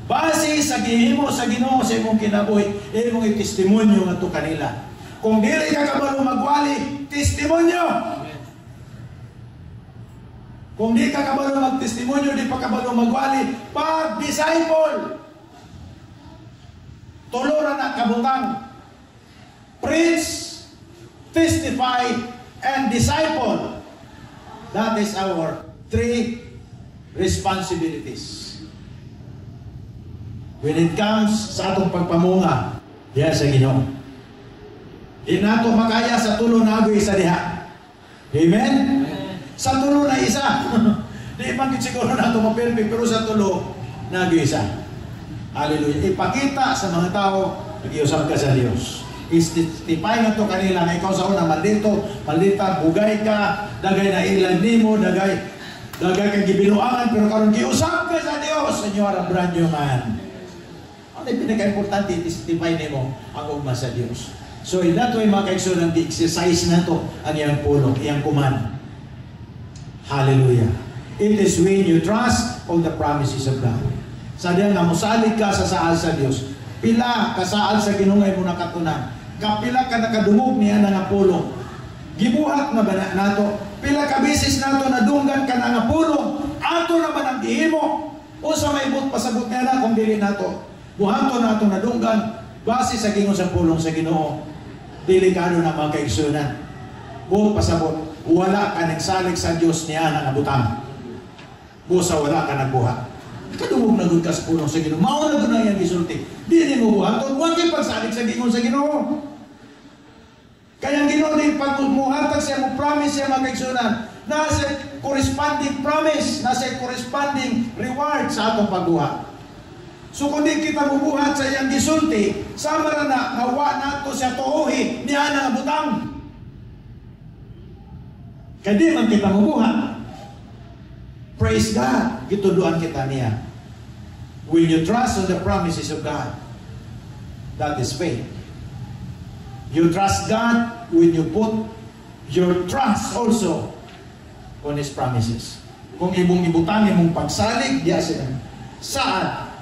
Base sa gihimo sa Ginoo sa imong kinabuhi, imong itestimonyo ngadto kanila. Kung dili ka kabalo magwali, testimonyo. Kung di ka kabalo magtestimonyo, di pa kabalo magwali, pag-disciple. Tuluran na kabutang. Preach, testify, and disciple. That is our 3 responsibilities. When it comes sa atong pagpamunga, diya sa Ginoo. Di nato makaya sa tulo na agoy sa diha. Amen? Sa tulo na isa. Di man siguro nato mapirpik, pero sa tulo na agoy isa. Hallelujah. Ipakita sa mga tao, nag-iusap ka sa Diyos. Istify nga to kanila na ikaw sa una, maldito, maldita, bugay ka, dagay na ilan nimo, dagay kang gibinuangan, pero karon giusap ka sa Diyos, and you are a brand new man. Ano yung pinaka-importante, istify nimo ang ugma sa Diyos. So in that way, mga kaigsunan, exercise na to ang iyang puno, iyang kuman. Hallelujah. It is when you trust all the promises of God. Sa diyan nga, musalig ka sa saal sa Diyos. Pila kasaal sa Ginungay mo nakatunan. Kapila ka nakadungog niya na nga pulong. Gibuhat na ba nato? Pila ka bisis nato nadunggan ka na nga pulong. Ato naman ang gihimo. O sa may but pasabot nga na kung dili nato. Buhato nato nadunggan. Base sa gingon sa pulong sa Ginoo. Delikado na mga kaigsunan. Buot pasabot. Wala ka nagsalig sa Diyos niya na nabutang. Busa wala ka nagbuhat. Kadungog na gud ka sa pulong sa Ginoo. Mao na gud na iyang gisulti. Dili mo buhaton. Wa kay pagsalig sa gingon sa Ginoo. Kaya ang Ginoo din pagmuhatag siya mo promise siya mga kaigsunan. Nasa corresponding promise, nasa corresponding reward sa atong pagbuhat. So kung di kita bubuhat sa iyang gisulti, sama na nawa nato siya tuohi niya na butang. Kaya di man kita bubuhat. Praise God. Gituduan kita niya. When you trust on the promises of God, that is faith. You trust God when you put your trust also on His promises. Kung imong ibutang, imong pagsalig, diya sila. Saan?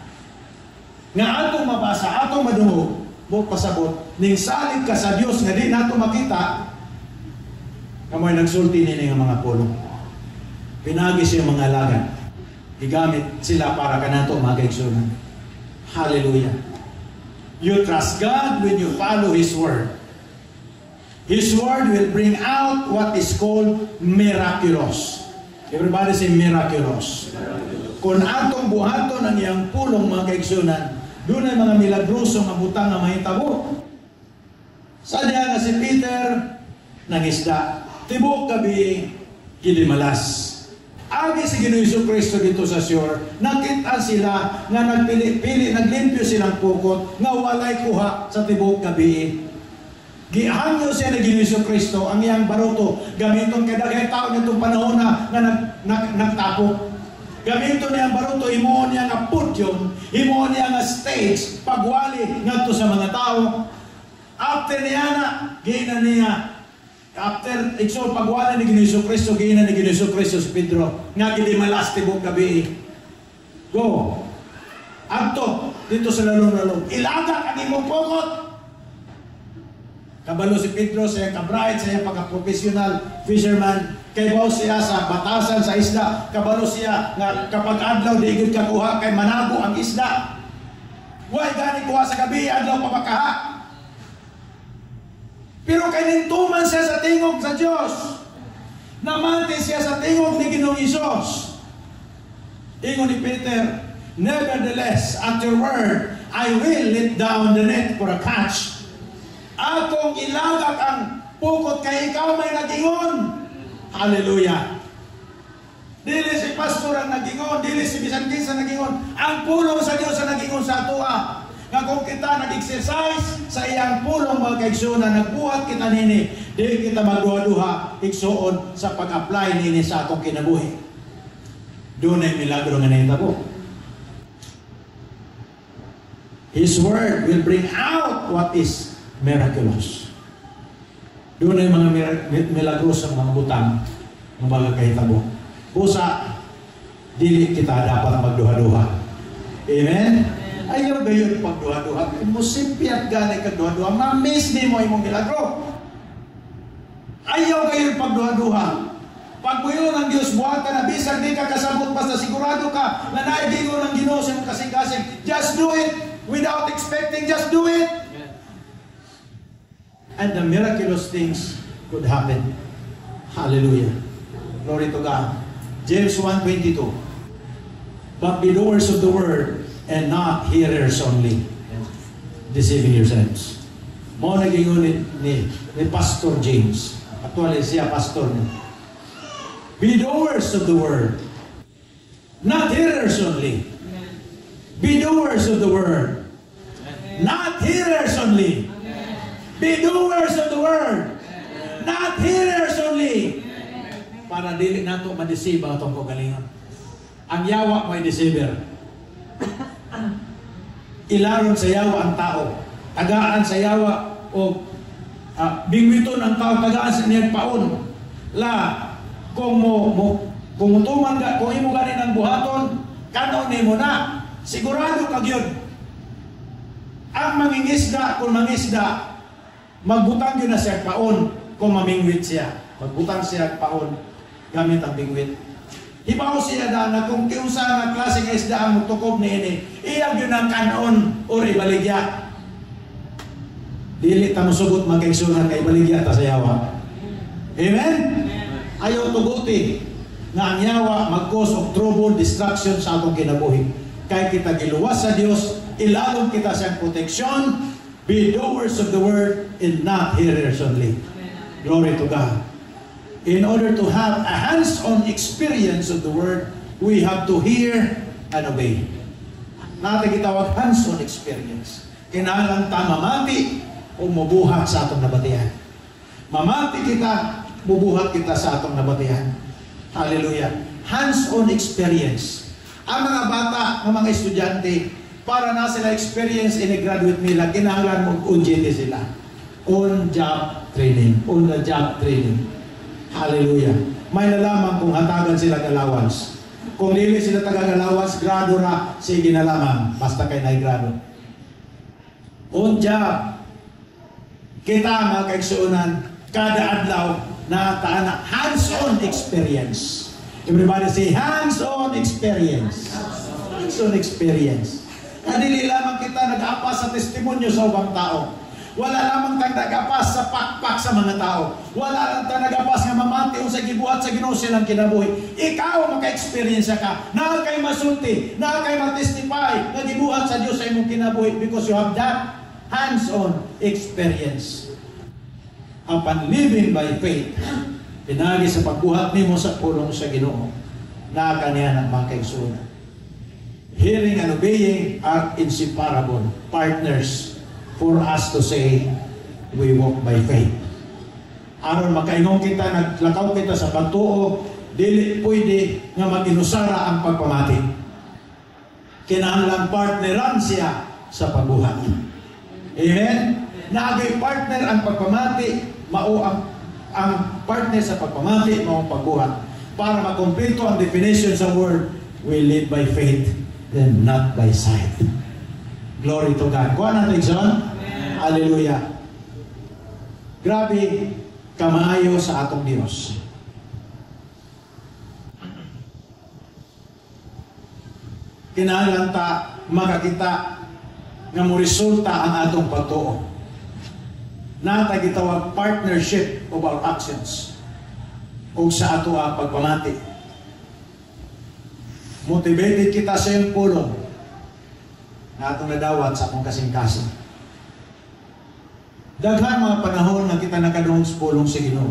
Nga atong mabasa, atong madungog, mo pasabot, ning salig ka sa Dios nga di nato makita, kamoy nagsulti nini nga mga pulong. Pinagi siya mga alagan. Igamit sila para kanato mga kaigsunan. Hallelujah. You trust God when you follow His Word. His Word will bring out what is called miraculous. Everybody say miraculous. kung atong buhaton ang iyang pulong mga kaigsunan, doon ay mga milagrosong mabutang na mahitabo. Sadya nga si Peter nangisda, tibok gabi gilimalas. Agi si Ginoong Jesucristo dito sa shore, nakita sila nga nagpili-pili, naglimpyo silang pukot, nga walay kuha sa tibok gabi. Gihangyo siya na Ginoong Jesucristo ang iyang baruto, gamiton kay daghang tao nitong panahon na nagtapok. Gamiton niya ang baruto, himuon niya nga podium, himuon niya nga stage, pagwali ngadto sa mga tao. After niya na, gina niya, after iksol pagwala ni Ginoong Jesucristo, gina ni Ginoong Jesucristo si Pedro, nga gilimalas tibok gabi. Go. Adto dito sa lalong-lalong. Ilagak ang imong pukot. Kabalo si Pedro sa iyang kabrayat, sa iyang pagka-professional fisherman. Kay baw siya sa batasan sa isda. Kabalo siya nga kapag adlaw di gid ka kuha kay manago ang isda. Way gani kuha sa gabi, adlaw pa makaha. Pero kay nintuman siya sa tingog sa Dios. Namante siya sa tingog ni Ginoong Hesus. Ingon ni Peter, nevertheless, at your word, I will let down the net for a catch. Akong ilagak ang pukot kay ikaw may nagingon. Hallelujah. Dili si pastor ang nagingon, dili si bisan kinsa nagingon. Ang pulong sa Dios ang nagingon sa atua. Nga kung kita nag-exercise sa iyang pulong mga kaigsunan, nagbuhat kita nini, di kita magduha-duha igsuon sa pag-apply nini sa atong kinabuhi. Doon ay milagro nga nahitabo. His word will bring out what is miraculous. Doon ay mga milagros ang mga butang ng mga kahitabo. Busa, dili kita dapat magduha-duha. Amen? Ayaw gayon pagduha-duha. Imposible at gani kagduha-duha. Ma-miss di mo imong milagro. Ayaw gayon pagduha-duha. Pag buyo ng Diyos, buhat ka na, bisag di ka kasabot, basta sigurado ka na naigingo ng Ginoo sa kasing-kasing. Just do it without expecting. Just do it. And the miraculous things could happen. Hallelujah. Glory to God. James 1:22. But be doers of the word and not hearers only, deceiving yourselves. Mo nagingon ni Pastor James. Actually siya pastor niya. Be doers of the word, not hearers only. Be doers of the word, not hearers only. Be doers of the word, not hearers only. Para dili nato ma-deceive ang atong kagalingon. Ang yawa may deceiver. Ilaron sa yawa ang tao. Tagaan sa yawa o bingwiton ang tao, tagaan sa niyang paon. Kung mutuman ka, kung imo ganin ang buhaton, kanon nimo na. Sigurado ka gyud. Ang mangingisda, kung mangisda, magbutang yun na siya paon kung mamingwit siya. Magbutang siya paon gamit ang bingwit. Hibaw siya na kung kiunsa nga klase ng isda ang mutukob ni ini, iyag yun ang kanon o ibaligya. Dili ta musugot magkaigsunan kay ibaligya ta sa yawa. Amen? Ayaw tuguti na ang yawa mag-cause of trouble, destruction sa atong kinabuhi. Kaya kita giluwas sa Dios, ilalong kita sa protection. Be doers of the word and not hearers only. Glory to God. In order to have a hands-on experience of the word, we have to hear and obey. Natin kitawag hands-on experience. Kinahanglan ta mamati o mabuhat sa atong nabatihan. Mamati kita, bubuhat kita sa atong nabatihan. Hallelujah. Hands-on experience. Ang mga bata, ang mga estudyante, para na sila experience in a graduate nila, kinahanglan mag-UJT sila. On-job training. On-the-job training. Hallelujah. May nalaman kung hatagan sila allowance. Kung dili sila tagang-allowance, grado na, sige na lamang. Basta kayo na-grado. On-job. Kita mga kaigsuunan, kada adlaw na taana, hands-on experience. Everybody say, hands-on experience. Hands-on experience. Dili lamang kita nag-apas sa testimonyo sa ubang tao. Wala lamang tang nag-apas sa pakpak sa mga tao. Wala lang tang nag-apas nga mamati sa gibuhat sa Ginoo silang kinabuhi. Ikaw maka-experience ka, na kay masulti, na kay matestify nga gibuhat sa Dios sa imong kinabuhi because you have that hands-on experience. Upon living by faith, pinagi sa pagbuhat nimo sa pulong sa Ginoo, na kaniya ng mga kaigsunan. Hearing and obeying are inseparable partners for us to say, we walk by faith. Aron makaingon kita, naglakaw kita sa pagtuo, dili pwede nga mag-inusara ang pagpamati. Kinahanglan partneran siya sa pagbuhat. Amen? Naagay partner ang pagpamati, mao ang partner sa pagpamati, mao ang pagbuhat. Para makumpleto ang definition sa word, we live by faith and not by sight. Glory to God. Kuha natin, John? Hallelujah. Grabe kamaayo sa atong Dios. Kinahanglan ta makakita nga mo resulta ang atong pagtuo. Nata gitawag partnership of our actions o sa ato ang pagpamati. Motivated kita sa iyong pulong na atong nadawat sa akong kasing-kasing. Daghan mga panahon nga kita nakadungog sa pulong sa Ginoo.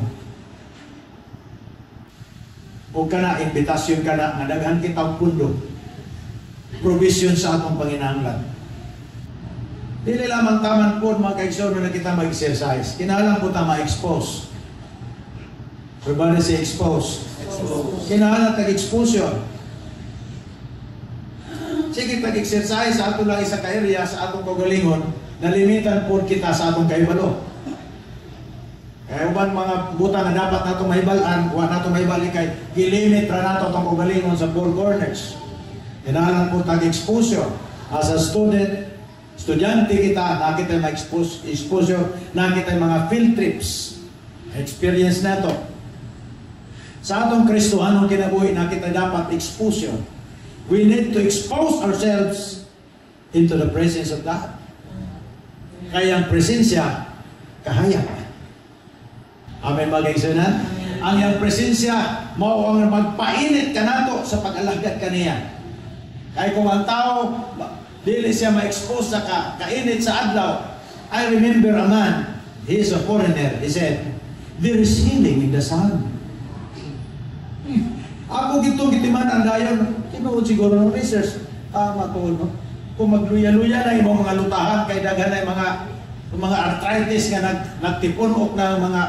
O kana, imbitasyon ka na, nga daghan kitang pundo. Provision sa atong panginahanglan. Dili lamang taman po mga kaigsoon na kita mag-exercise. Kinahanglan po ta ma-expose. Everybody say expose. Kinahanglan tag-exposure. Sige, tag-exercise sa ato lang isa ka-area sa atong kagalingon, nalimitan po kita sa atong kaibalo. Kaya uban mga buta na dapat natong mahibalan, huwag natong mahibalin kay gilimit ra nato itong kagalingon sa four corners. Kinahanglan po tag-exposure. As a student, estudyante kita, nakita yung exposure, nakita yung mga field trips. Experience na to. Sa atong Kristohanong kinabuhi, nakita dapat exposure. We need to expose ourselves into the presence of God. Kaya ang presensya, kahayag. Amen, mga kaigsunan? Ang iyang presensya, mao ang magpainit ka nato sa pag-alagad kaniya. Kaya kung ang tao, dili siya ma-expose sa kainit sa adlaw. I remember a man, he is a foreigner, he said, there is healing in the sun. Ako gitong gitiman ang dayon, tinuod siguro ng research, tama to, no? Kung magluya-luya na yung mga lutahan, kay dagan na yung mga arthritis nga nagtipunok na mga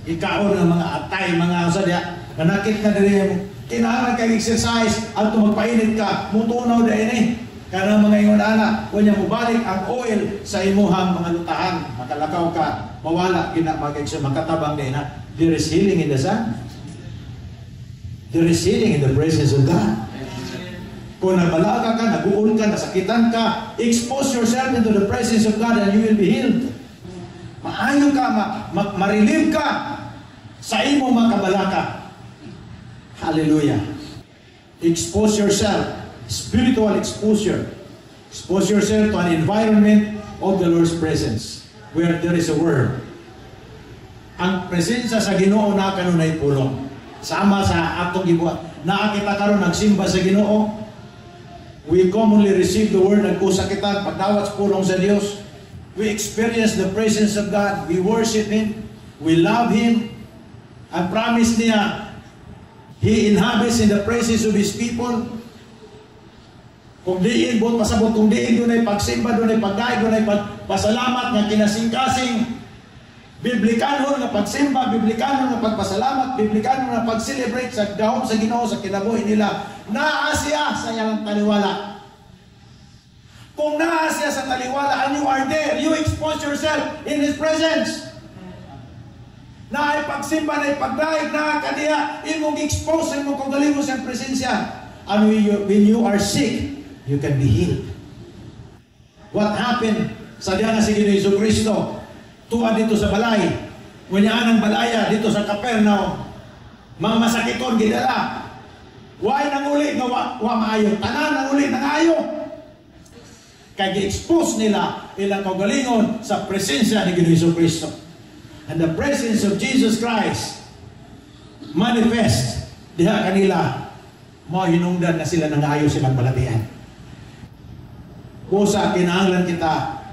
ikaon ng mga atay, mga sadya, nanakit na din yung kinahanglan kay exercise at magpainit ka, mutunaw dahil eh. Kaya mga ingon ana, kung niya mubalik ang oil sa imuhang mga lutahan, makalakaw ka, mawala, makatabang din ha. There is healing in the sun. There is healing in the presence of God. Kung nabalaga ka, naguul ka, nasakitan ka, expose yourself into the presence of God and you will be healed. Maayo ka, marilim ka sa imo makabalaka. Hallelujah. Expose yourself. Spiritual exposure. Expose yourself to an environment of the Lord's presence where there is a word. Ang presensya sa Ginoo na kanunay pulong. Sama sa atong gibuhat. Nakakita karon nagsimba sa Ginoo. We commonly receive the word, nagkusa kita, pagdawat sa pulong sa Diyos. We experience the presence of God. We worship Him. We love Him. Ang promise niya, He inhabits in the presence of His people. Kung diin, buot pasabot, kung diin, doon ay pagsimba, doon ay pagdaig, doon ay pagpasalamat nga kinasing-kasing. Biblikanon nga pagsimba, biblikanon nga pagpasalamat, biblikanon nga pag-celebrate sa dahom sa Ginoo sa kinabuhi nila. Naa siya sa iyang taliwala. Kung naa siya sa taliwala and you are there, you expose yourself in His presence. Na ay pagsimba, na ay pagdaig, na kaniya, imong expose, imong kagaling mo sa presensya. And when you are sick, you can be healed. What happened sa diyan nga si Ginoong Kristo? Tuwa dito sa balay. Ngunyaan ang balaya dito sa Capernaum. Mga masakiton gidala. Why nanguli nga wa maayo? Tanan nanguli nangayo. Kaya gi-expose nila ilang kagalingon sa presensya ni Ginoong Kristo. And the presence of Jesus Christ manifest diha kanila mo hinungdan na sila nangayo silang balatian. Kusa kinahanglan kita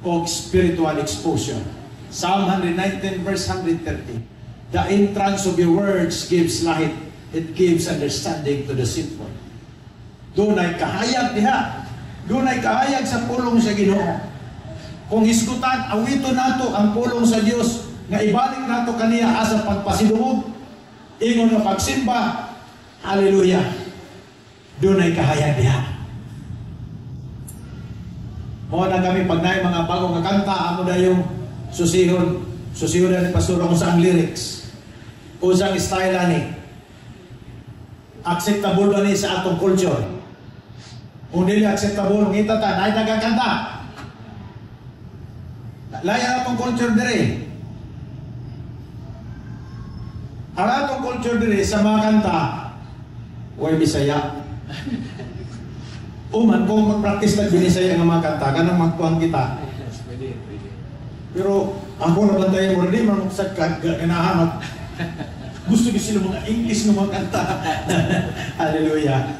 og spiritual exposure. Psalm 119 verse 130. The entrance of your words gives light. It gives understanding to the simple. Doon ay kahayag diha. Doon ay kahayag sa pulong sa Ginoo. Kung iskutan, awito nato ang pulong sa Dios nga ibalik nato kaniya asa pagpasidungog, ingon nga pagsimba. Hallelujah. Doon ay kahayag diha. Mo na kami pag naay mga bagong kanta, amo na yung susihon na ni Pastor kung saan lyrics. Usang style ni. Acceptable ba ni sa atong culture? Kung dili acceptable, ngita ta, naay nagkakanta. Layan atong culture dire. Ang atong culture dire sa mga kanta, way Bisaya. Uman, kung mag-practice na binisaya ng mga kanta, ganang magtuan kita. Pero ako naman tayo mo rin, magsag ka, ganahan, gusto niyo sila mga English ng mga kanta. Hallelujah.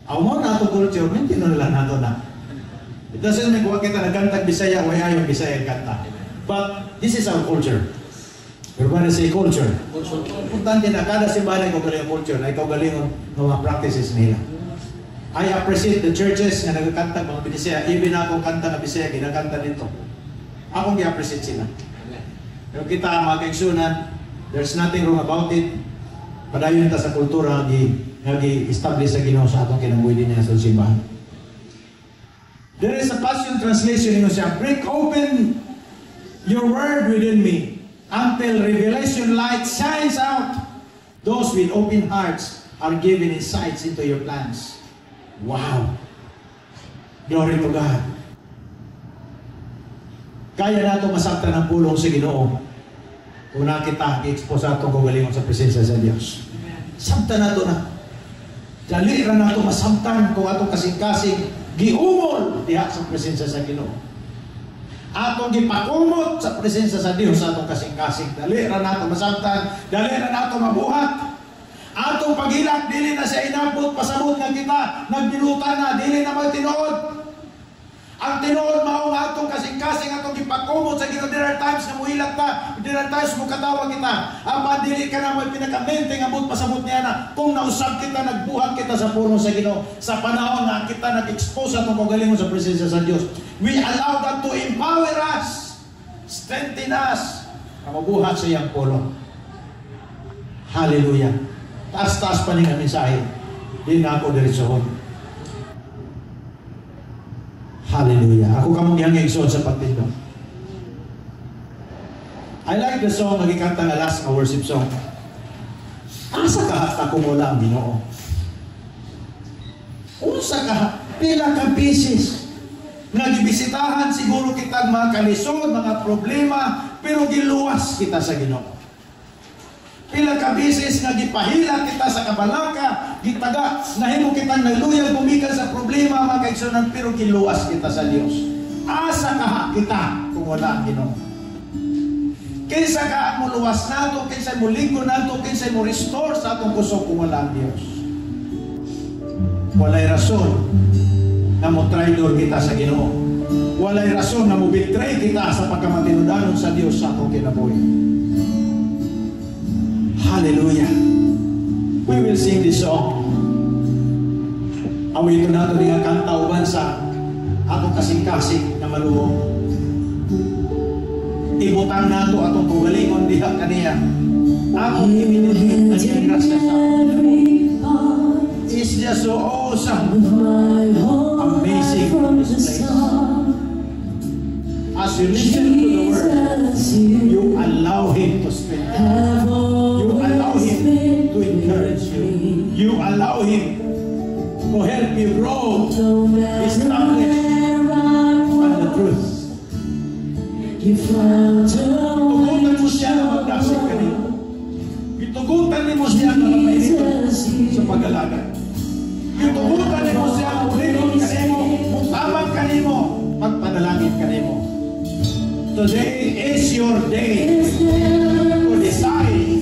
Ako mo na itong culture, hindi na nato na. It doesn't make what kita nagkantag Bisaya, way ayaw Bisaya kanta. But this is our culture. Everybody say culture. Importante na kada simbahan ay kagaling culture, ay kagaling mga practices nila. I appreciate the churches na nagkakanta mga Bisaya. Even akong kanta na Bisaya, ginakanta dito. Akong i-appreciate sila. Pero kita mga kaigsunan, there's nothing wrong about it. Padayon ta sa kultura nga gi-establish sa Ginoo sa atong kinabuhi din sa simbahan. There is a Passion Translation ino siya, break open your word within me until revelation light shines out. Those with open hearts are given insights into your plans. Wow! Glory to God. Kaya nato masabtan ang pulong sa Ginoo. Kung nakita, i-expose atong kagalingon sa presensya sa Diyos. Sabtan nato na. Dali ra nato masabtan kung atong kasing-kasing giumol diha sa presensya sa Ginoo. Atong gipakumot sa presensya sa Dios sa atong kasing-kasing. Dali ra nato masabtan, dali ra nato mabuhat. Atong paghilak, dili na siya inabot, pasabot nga kita, nagbilutan na, dili na magtinood. Ang tinood mao nga atong kasing-kasing, atong ipakumot sa Ginoo. There are times na muhilak ta, there are times mo katawag kita. Ama, dili ka na pinakamente nga abot, pasabot niya na. Kung nausap kita, nagbuhat kita sa pulong sa Ginoo. Sa panahon na kita nag-expose atong kagalingon sa presensya sa Dios. We allow that to empower us, strengthen us, na mabuhat sa iyang pulong. Hallelujah. Taas-taas pa ning mensahe. Di na ako diretsohon. Hallelujah. Ako kamong gihangigson sa pagtindog. I like the song nagikanta nga last na worship song. Asa ka hasta kumula ang Ginoo? Unsa ka pila ka pieces nagibisitahan siguro kitag mga kalisod, mga problema, pero giluwas kita sa Ginoo. Pila ka beses nga gipahila kita sa kabalaka, gitaga, nahimo kitang naluyag bumikan sa problema, mga kaigsunan, pero giluwas kita sa Dios. Asa ka kita kung wala ang Ginoo? Kinsa ka mo luwas nato, kinsa mo lingkod nato, kinsa mo restore sa atong kusog kung wala ang Dios? Walay rason na mo traidor kita sa Ginoo. Walay rason na mo betray kita sa pagkamatinudanon sa Dios sa atong kinabuhi. Hallelujah. We will sing this song. Awito nato nga kanta uban sa atong kasing-kasing na maluho. Ibutang nato atong tugalingon diha kaniya. Atong iminigit na siyang grasya sa It's just so awesome. Amazing this place. As you listen to the word, you allow Him to speak. You allow Him to encourage you. You allow Him to help you grow, establish on the truth. Tugutan mo siya na magdasig kanino. Itugutan mo siya na mapainitan sa pag-alaga. Itugutan mo siya na ulingon kanimo, mutabang kanimo, magpadalangin kanimo. Today is your day to decide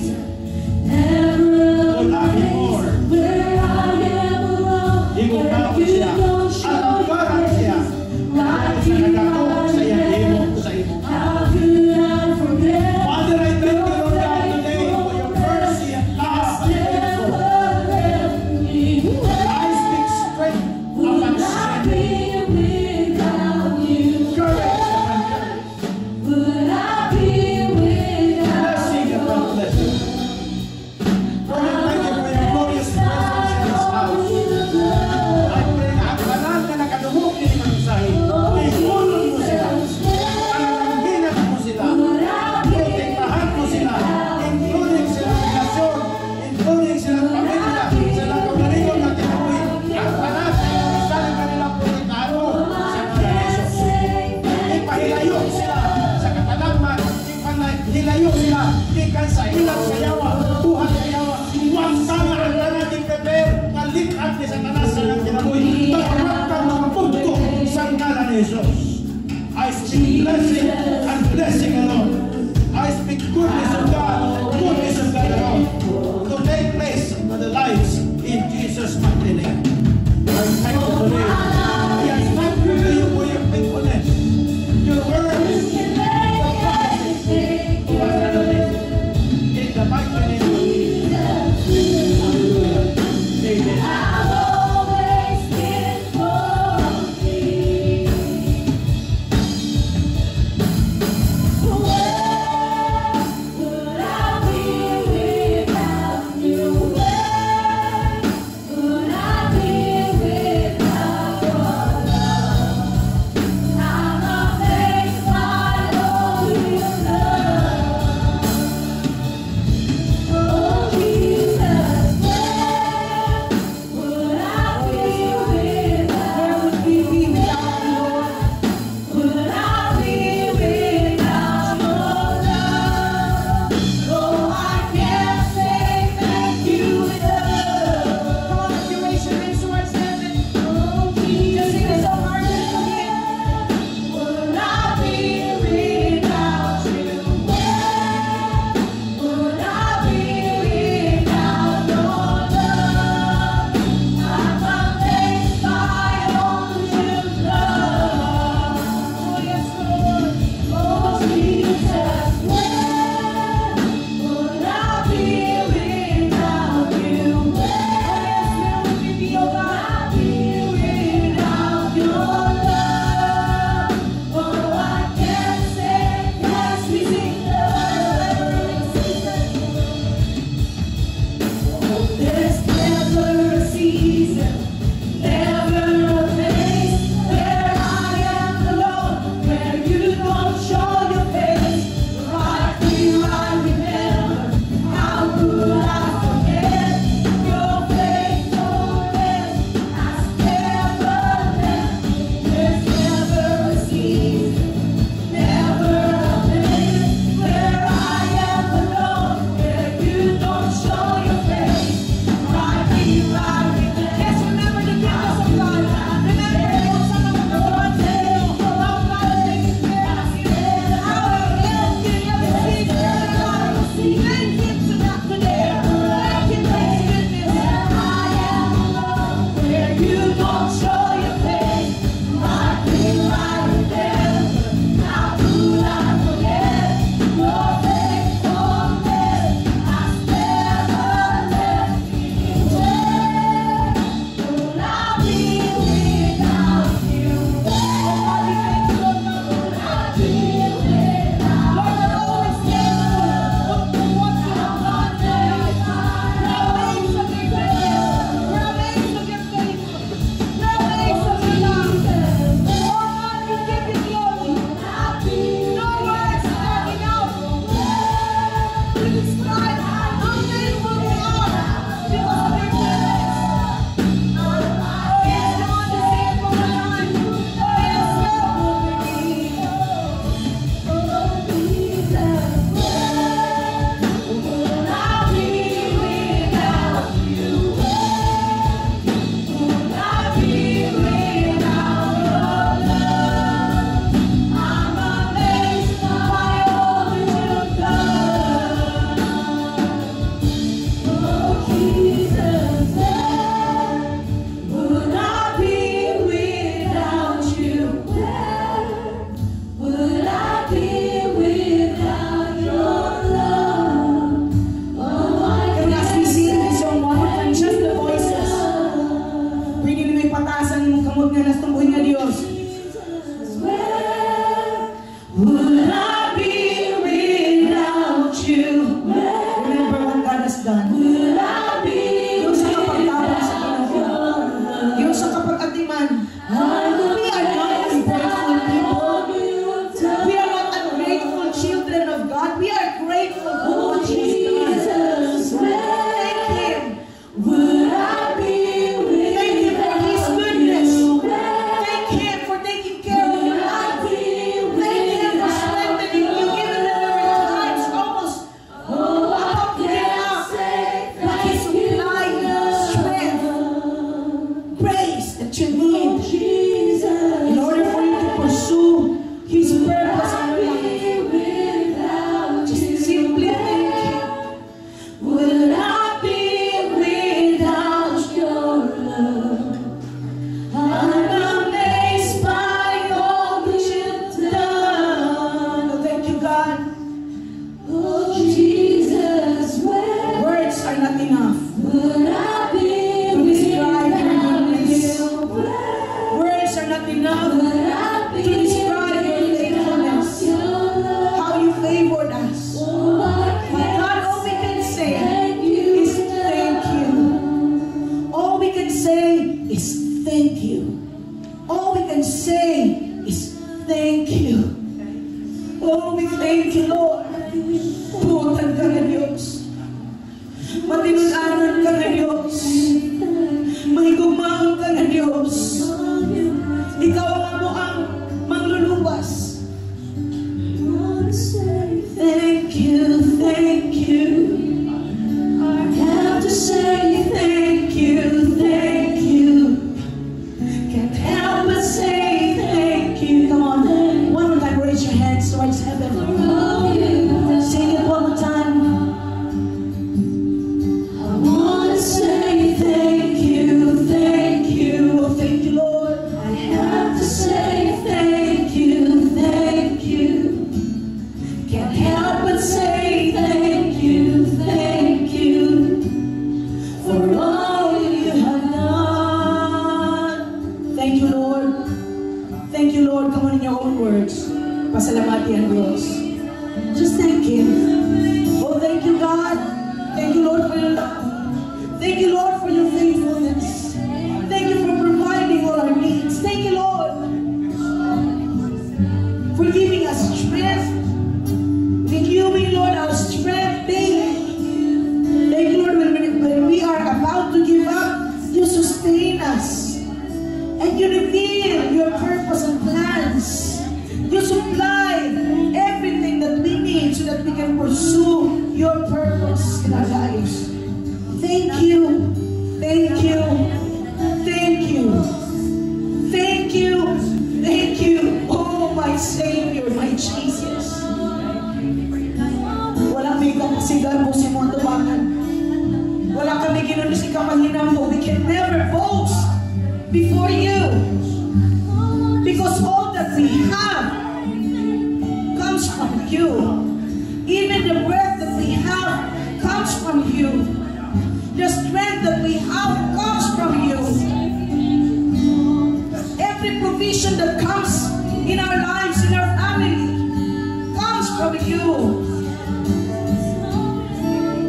would I be to describe your goodness? Words are not enough to describe your faithfulness, how you favored us. My God, all we can say is thank you. All we can say is thank you. All we can say is thank you. Oh, we thank you, Lord. Tutan ka na Diyos. Matinudanan ka na Diyos. May gumahon ka na Diyos. Ikaw ang amuang mangluluwas. Thank you, thank you. I have to say thank you, thank you. Can't help but say thank you. Come on, one more time, raise your hands towards heaven. Sing it one more time. I want to say thank you, thank you. Thank you, Lord. I have to say thank you, thank you. Can't help but say thank you, for all you have done. Thank you, Lord. Thank you, Lord. Come on in your own words. Pasalamati ang Diyos. Just thank Him. Oh, thank you, God. Thank you, Lord, for your love. Thank you, Lord, for your faithfulness. Thank you for providing all our needs. Thank you, Lord, for giving us strength. Renewing, Lord, our strength daily. Thank you, Lord, when we are about to give up, you sustain us. And you reveal your purpose and plans. You supply everything that we need so that we can pursue your purpose in our lives. Thank you. Thank you. Thank you. Thank you. Thank you. Oh, my Savior, my Jesus. Walang may kapasigan mo si mga tubangan. Wala kami ginulis ikapahinam mo. We can never boast before you. Because all that we have comes from you. Even the breath that we have comes from you. The strength that we have comes from you. Every provision that comes in our lives, in our family, comes from you.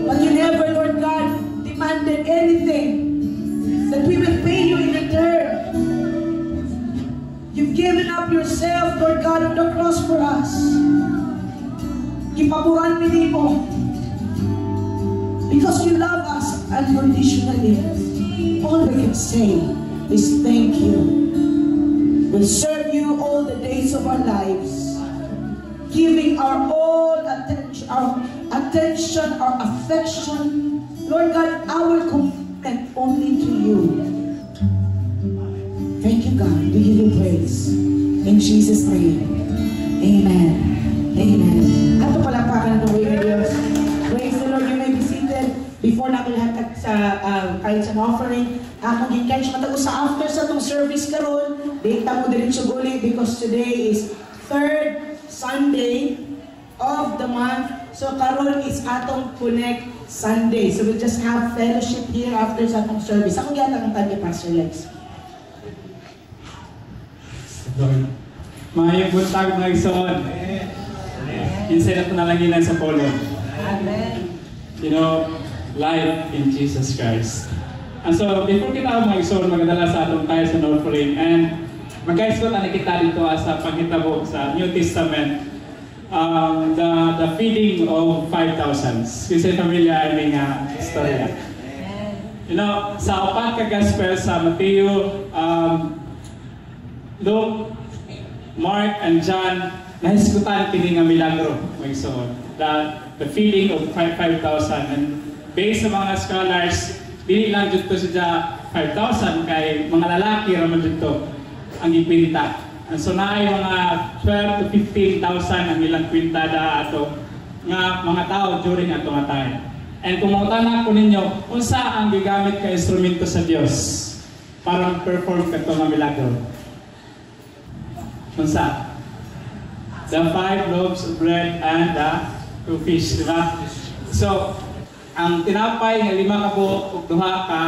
But you never, Lord God, demanded anything that we will pay you in return. You've given up yourself, Lord God, on the cross for us. Ipapuran mo because you love us unconditionally. All we can say is thank you. We'll serve you all the days of our lives, giving our all attention, our affection, Lord God, our commitment only to you. Thank you, God. We give you praise. In Jesus' name. Amen. Amen. Ato palapakan ng way Diyos. Praise the Lord. You may be seated. Before natin lahat sa kahit sa offering, akong encourage matag sa after sa itong service karon, data mo din suguli because today is 3rd Sunday of the month. So karon is atong Connect Sunday. So we'll just have fellowship here after sa atong service. Akong yata ang tanya, Pastor Lex. Maayong buntag mga igsoon. Insay na panalanginan sa polo. Amen. You know, life in Jesus Christ. And so, before kita mga igsoon, magdala sa atong tayo sa offering. And mag-guys ko tani kita dito sa panghitabo sa New Testament. The feeding of 5,000. Kasi familiar ay nga istorya. You know, sa upat ka gospel sa Mateo, Luke, Mark, and John, nahiskutan kini nga milagro. So, the feeding of 5,000. And based sa mga scholars, dili lang dito siya 5,000 kay mga lalaki raman dito ang ipinta. And so naay mga 12 to 15,000 ang ilang kwintada ato nga mga tao during ato nga time. And kung mautana ko ninyo, unsa ang gigamit ka instrumento sa Dios para mag-perform kato nga milagro? Unsa? The 5 loaves of bread and the 2 fish, diba? So, ang tinapay nga 5 ka buok ug 2 ka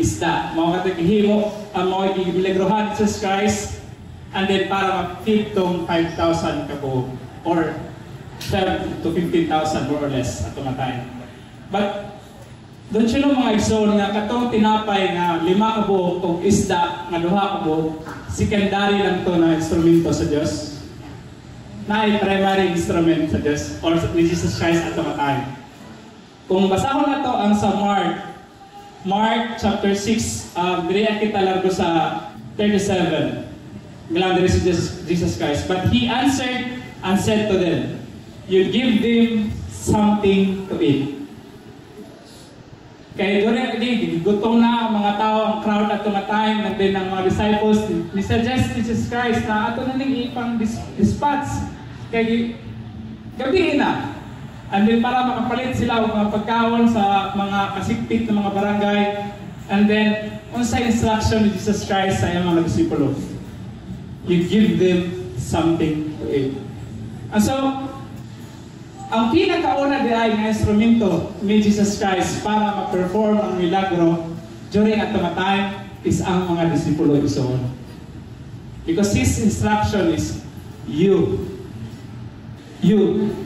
isda. Mao nga himo ang mga gimilagrohan ni Jesus Christ, and then para ma-feed tong 5,000 ka buok or 12 to 15,000 more or less at tumatay. But doon siya mga igsoon nga katong tinapay nga 5 ka buok ug isda nga 2 ka buok, secondary lang to na instrumento sa Dios. Na primary instrument sa Dios or ni Jesus Christ at tumatay. Kung basahon na to ang sa Mark chapter 6, diri kita largo sa 37. Ngalan diri si Jesus Christ. But he answered and said to them, "You give them something to eat." Kaya doon gutom na ang mga tao, ang crowd at tumatay, and then ang mga disciples, ni suggest Jesus Christ na ato na ning ipang dispatch. Kaya gabihin na. And then para makapalit sila ng mga pagkaon sa mga kasikpit ng mga barangay. And then, unsa instruction ni Jesus Christ sa iyang mga disipulo? You give them something to eat. And so, ang pinakauna diay nga instrumento ni Jesus Christ para ma-perform ang milagro during at tumatay is ang mga disipulo isoon. Because his instruction is, you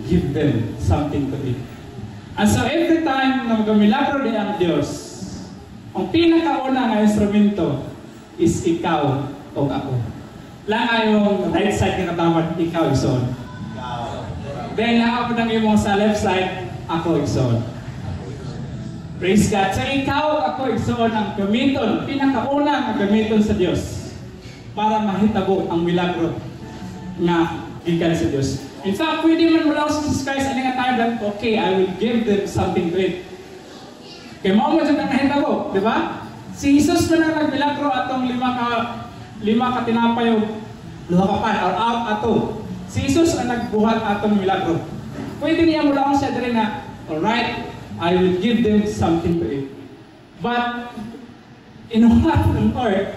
give them something to eat. And so every time na mag-milagro di ang Diyos, ang pinakauna nga instrumento is ikaw o ako. Lang yung right side nga katawan, ikaw isoon. Then ako nang imong sa left side, ako isoon. Praise God. So ikaw ako isoon ang gamiton, pinakauna nga gamiton sa Diyos para mahitabo ang milagro nga gikan sa Diyos. In fact, pwede man mula sa Jesus Christ, ano nga tayo that, okay, I will give them something to eat. Kaya mo dyan ang nahitabo, di ba? Si Jesus man ang nagmilagro atong 5 ka tinapay o 2 ka pan, or out ato. Si Jesus ang nagbuhat atong milagro. Pwede niya mula akong siya dali na, alright, I will give them something to eat. But, in what on earth,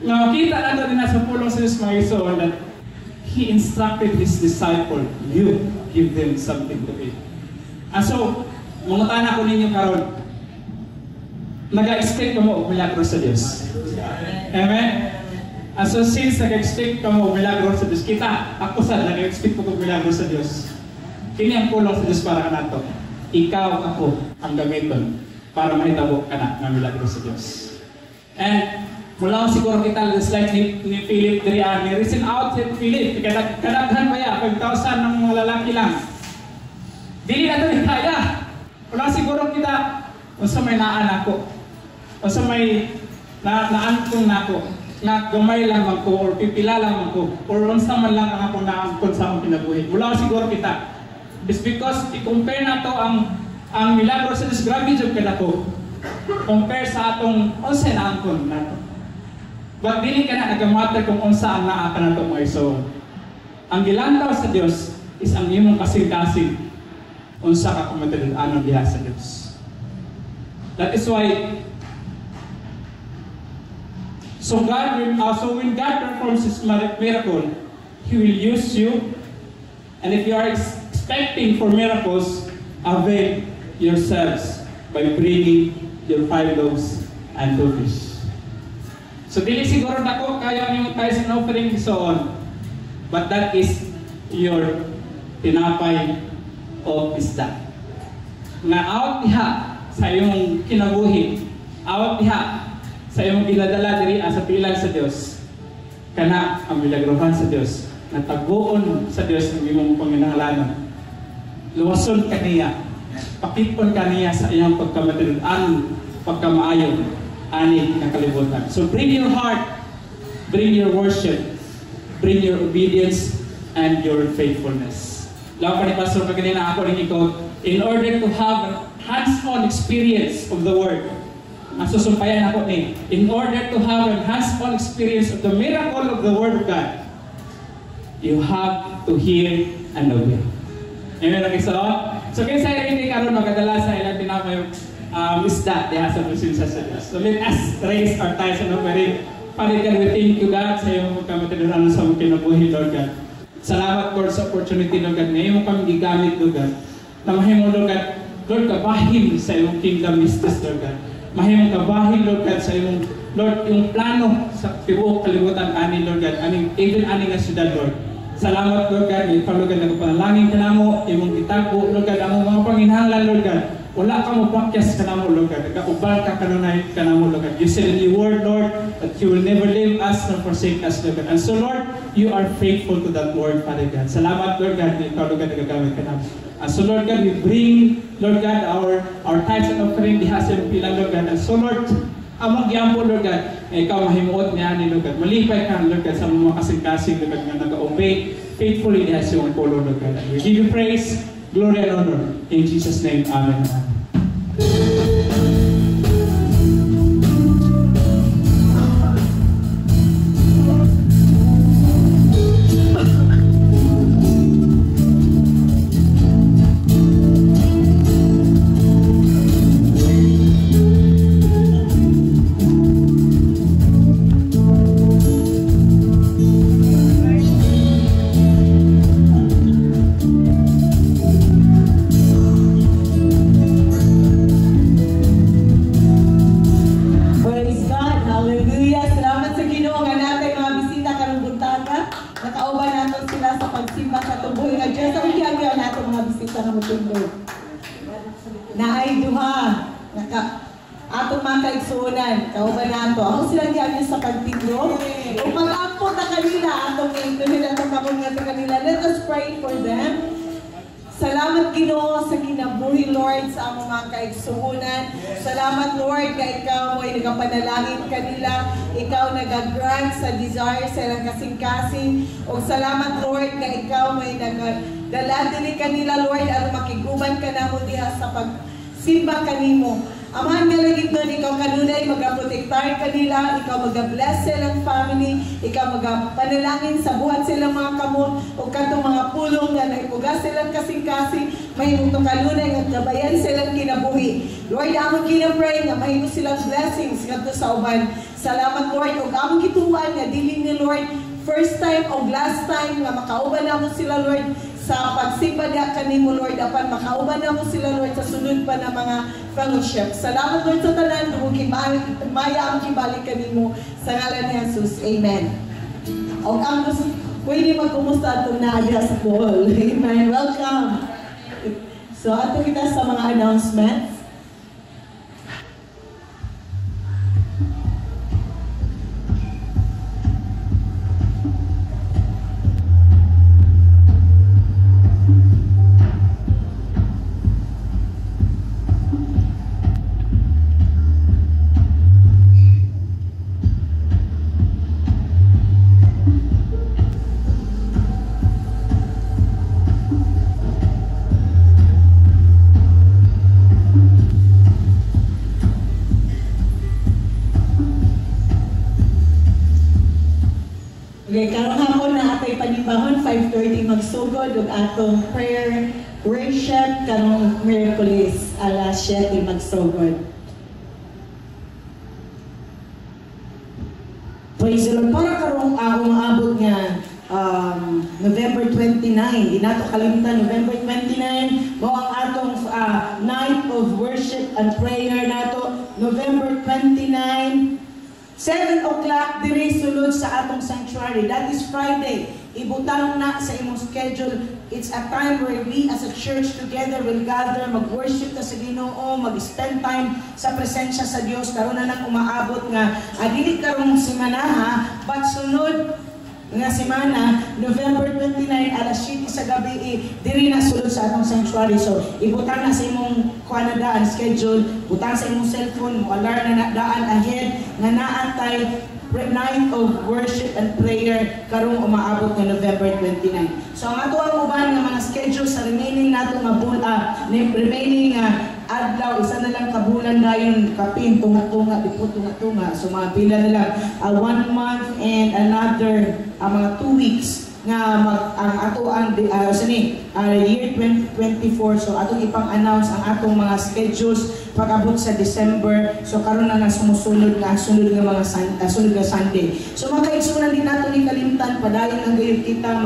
nakita natin din sa pulong sa Diyos mga iso that He instructed His disciple, you give them something to eat. And so, mungutan ako ninyo karon, nag-expect ka mo milagro sa Diyos. Amen? And so, since nag-expect ka mo milagro sa Diyos, kita, ako sa nag-expect ko milagro sa Diyos. Kini ang pulong sa Diyos para ka nato. Ikaw, ako, ang gamiton para mahitabo ka na ng milagro sa Diyos. And, mula ko siguro kita just like ni Philip Drian, ni reason out si Philip, kadaghan ba ya, 5,000 ng mga lalaki lang. Dili na ito kaya. Mula siguro kita, unsa may naan ako, unsa may naantong nako, na gamay lang ako, or pipila lang ako, or unsa man lang ang akong naangkon sa akong kinabuhi. Mula ko siguro kita. It's because i-compare na to ang milagro sa Diyos, grabe job ka ko. Compare sa atong unsa naangkon na to. But dili ka na nagamatter kung unsa ang naa ka na ito mga iso. Ang gilantaw sa Diyos is ang imong kasing-kasing unsa ka kumatulad-anon diha sa Diyos. That is why so when God performs His miracle, He will use you. And if you are expecting for miracles, avail yourselves by bringing your 5 loaves and 2 fish. So dili siguro dako kaya yung tithes and offering so on. But that is your tinapay o isda. Nga out diha sa iyong kinabuhi, out diha sa iyong ginadala diri sa pilan sa Dios. Kana ang milagrohan sa Dios, natagbuon sa Dios ng imong panginahanglanon. Luwason kaniya, pakipon kaniya sa iyong pagkamatulad-an, pagkamaayo ani nakalibutan. So bring your heart, bring your worship, bring your obedience and your faithfulness. Lawa pa ni Pastor kaganina ako rin ikaw, in order to have a hands-on experience of the Word, ang susumpayan ako ni, in order to have a hands-on experience of the miracle of the Word of God, you have to hear and obey. Amen, okay, so kaya sa hindi karon magadala sa ilang tinapay isda diha sa presensya sa Diyos. So let us raise our tithes and offering. Father God, we thank you God sa iyong kamatalunan sa among kinabuhi, Lord God. Salamat Lord sa opportunity, Lord God, na iyong kami gigamit, Lord God, na mahimo, Lord God, Lord, kabahin sa imong kingdom business, Lord God. Mahimong kabahin, Lord God, sa imong, Lord, yung plano sa tibuok kalibutan ani, Lord God, even ani nga syudad, Lord. Salamat, Lord God, may palugan na panalangin ka na mo, imong gitagbo, Lord God, ang mga panginahanglan, Lord God. Wala ka mo pakyas ka na mo, Lord God. Nagkaubal ka kanunay ka na mo, Lord God. You said in your word, Lord, that you will never leave us nor forsake us, Lord God. And so, Lord, you are faithful to that word, Father God. Salamat, Lord God, na ikaw, Lord God, nagagamit ka na mo. And so, Lord God, we bring, Lord God, our tithes and offering, diha sa iyong pilang, Lord God. And so, Lord, amang giyampo, Lord God, ikaw mahimuot niya ni Lord God. Malipay ka, Lord God, sa mga kasing-kasing, Lord God, na nag-obey faithfully diha sa iyong pulo, Lord God. We give you praise, glory, and honor. In Jesus' name, Amen. Naay duha atong mga kaigsuonan kauban nato ako sila giamyo sa pagtindog ug mag-ampot na kanila atong include atong mga kanila. Let us pray for them. Salamat Ginoo sa kinabuhi, Lord, sa among mga kaigsuonan. Salamat, Lord, ka ikaw mo'y nagapanalangin kanila, ikaw nagagrant sa desire sa ilang kasing-kasing. O salamat, Lord, ka ikaw mo'y nagaladili kanila, Lord, at makiguban ka na mo diha sa pagsimba kanimo. Amahan nga lagi doon, ikaw kanunay magaprotektar kanila, ikaw magabless silang family, ikaw magapanalangin sa buhat silang mga kamot, o katong mga pulong na naipugas silang kasing-kasing, mahimong kanunay at gabayan silang kinabuhi. Lord, among kinapray nga mahimong silang blessings ngadto sa uban. Salamat, Lord, o among kituan nga dili ni Lord, first time o last time nga makauban na mo sila, Lord, sa pagsimba niya kanimo, Lord, apan makauban na mo sila, Lord, sa sunod pa na mga fellowship. Salamat, Lord, sa tanan, maya ang kibalik kanimo sa ngalan ni Jesus. Amen. O ang gusto, pwede magkumusta itong naaya sa Paul. Amen. Welcome. So, ato kita sa mga announcements. Okay, karong hapon na atay panibahon, 5:30 magsugod ug atong prayer worship karong Miyerkules alas 7 magsugod. Praise the Lord. Para karong umaabot nga November 29, inato kalimutan November 29 mo ang atong night of worship and prayer nato November 29 7 o'clock diri sulod sa atong sanctuary. That is Friday. Ibutang na sa imong schedule. It's a time where we as a church together will gather, mag-worship ta sa Ginoo, mag-spend time sa presensya sa Dios. Karon na nang umaabot nga dili karong semana ha, but sunod nga semana, November 29 alas 7 sa gabi diri na sulod sa atong sanctuary. So ibutang na sa imong kuanadaan schedule, butang sa imong cellphone, mo alarm na daan ahead nga naatay night of worship and prayer karong umaabot nga November 29. So ang ato ang uban nga mga schedule sa remaining nato nga remaining adlaw, isa na lang kabulan dayon kapin tunga-tunga, dipot tunga-tunga. So mga pila na lang 1 month and another mga 2 weeks nga ang ato ang year 2024. So atong ipang-announce ang atong mga schedules pag-abot sa December. So karon na sumusunod nga sunod nga Sunday. So makaigsunan din nato ni kalimtan padayon ang gayud kita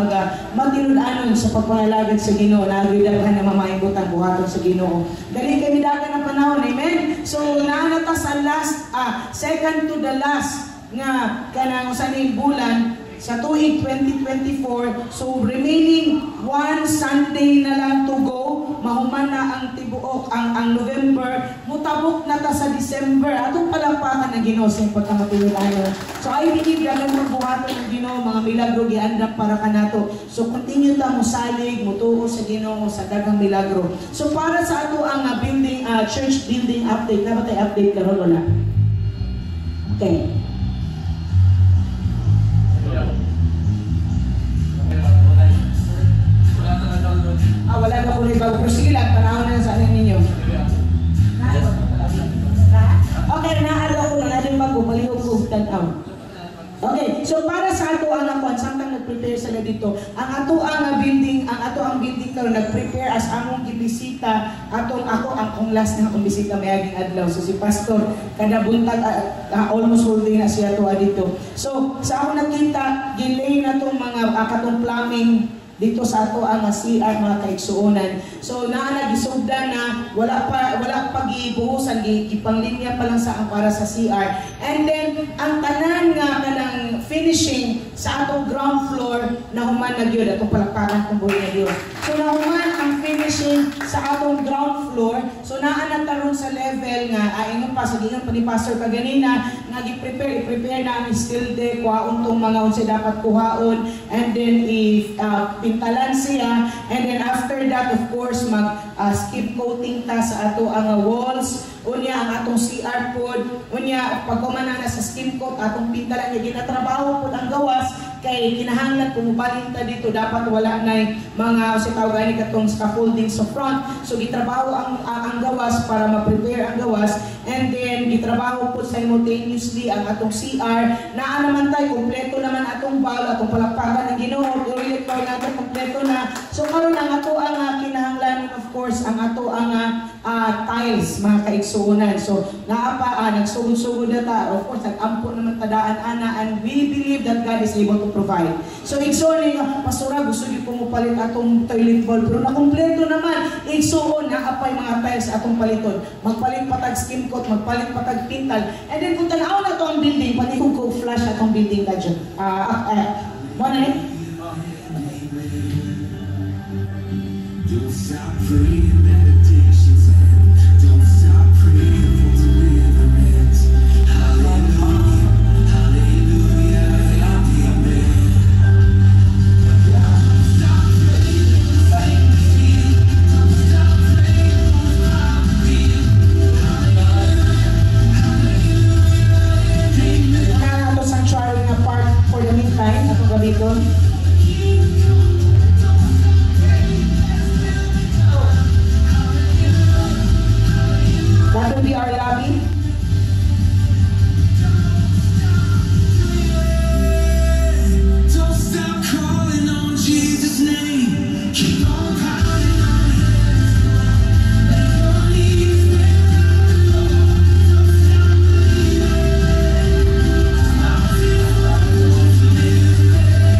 magtinud-anon sa pagpanalagad sa Ginoo. Nagidaghan na mamahingutan buhaton sa Ginoo. Dali kay midagan ang panahon. Amen. So naanata sa last second to the last nga kanang sa bulan sa tuig 2024. So remaining one Sunday na lang to go. Mahuman na ang tibuok ang November. Mutabok na ta sa December. Atong palapakan ng Ginoo sa pagkamatulungan. So I believe dagan mo buhaton ng Ginoo mga milagro giandam para kanato. So continue ta mo salig, mutuo sa Ginoo sa daghang milagro. So para sa ato ang building church building update, na ba tay update karon wala? Okay. Wala na po rin bago. Pero sige lang, panahon na sa anin ninyo. Okay, naalo ko na natin magpapalihog ko tanaw. Okay, so para sa ato ang samtang nag-prepare sila dito, ang ato ang building karon nag-prepare as among gibisita ako ang last na akong bisita mayaging adlaw. So si pastor kada buntag almost whole day na siya tuwa dito. So sa ako nakita gilay na tong mga katong plumbing dito sa ato ang CR mga kaigsuonan. So naa gisugdan na wala pa gibuhusan gipanglinya pa lang sa para sa CR. And then ang tanan nga kanang finishing sa atong ground floor na human na gyud atong palakpakan kung buhi na gyud. So na human ang finishing sa atong ground floor. So naa na taron sa level nga ingon pa sa gingon pa ni pastor kaganina nga i-prepare na ang steel deck kuhaon tong mga unsa dapat kuhaon, and then pintalan siya, and then after that of course skip coating ta sa ato ang walls, unya ang atong CR pod, unya pagkumana na sa skin coat atong pintalan niya ginatrabaho pod ang gawas kay kinahanglan pumubalin ta dito dapat wala na mga sa tawag gani katong scaffolding sa front. So gitrabaho ang gawas para ma-prepare ang gawas, and then gitrabaho po simultaneously ang atong CR. Naa naman tayo kompleto naman atong valve, atong palakpakan ng Ginoo, toilet pa natin kompleto na. So karon ang ato ang kinahanglan of course ang ato ang tiles mga kaigsuonan. So naa pa nagsugod-sugod na ta, of course nag-ampo naman tadaan ana, and we believe that God is able to provide. So igsuon nga pastora gusto gyud ko mo palit atong toilet bowl pero nakompleto naman. Igsuon na apay mga tiles atong paliton. Magpalit patag skin coat, magpalit patag pintal. And then kung tanaw na to ang building, panihog ko flash atong building kadyo. Mo na ni. Don't stop praying, meditations end. Don't stop praying for deliverance. Hallelujah, hallelujah, amen. Don't stop praying, don't stop praying for my being. Hallelujah, hallelujah, amen. Ato sanctuary nga part for the meantime atong gabiton. That will be our lobby. Don't stop calling on Jesus' name. Keep on pounding on heaven's door. Let your knees bend down the Lord. Don't stop believing. Mountains will move to live there.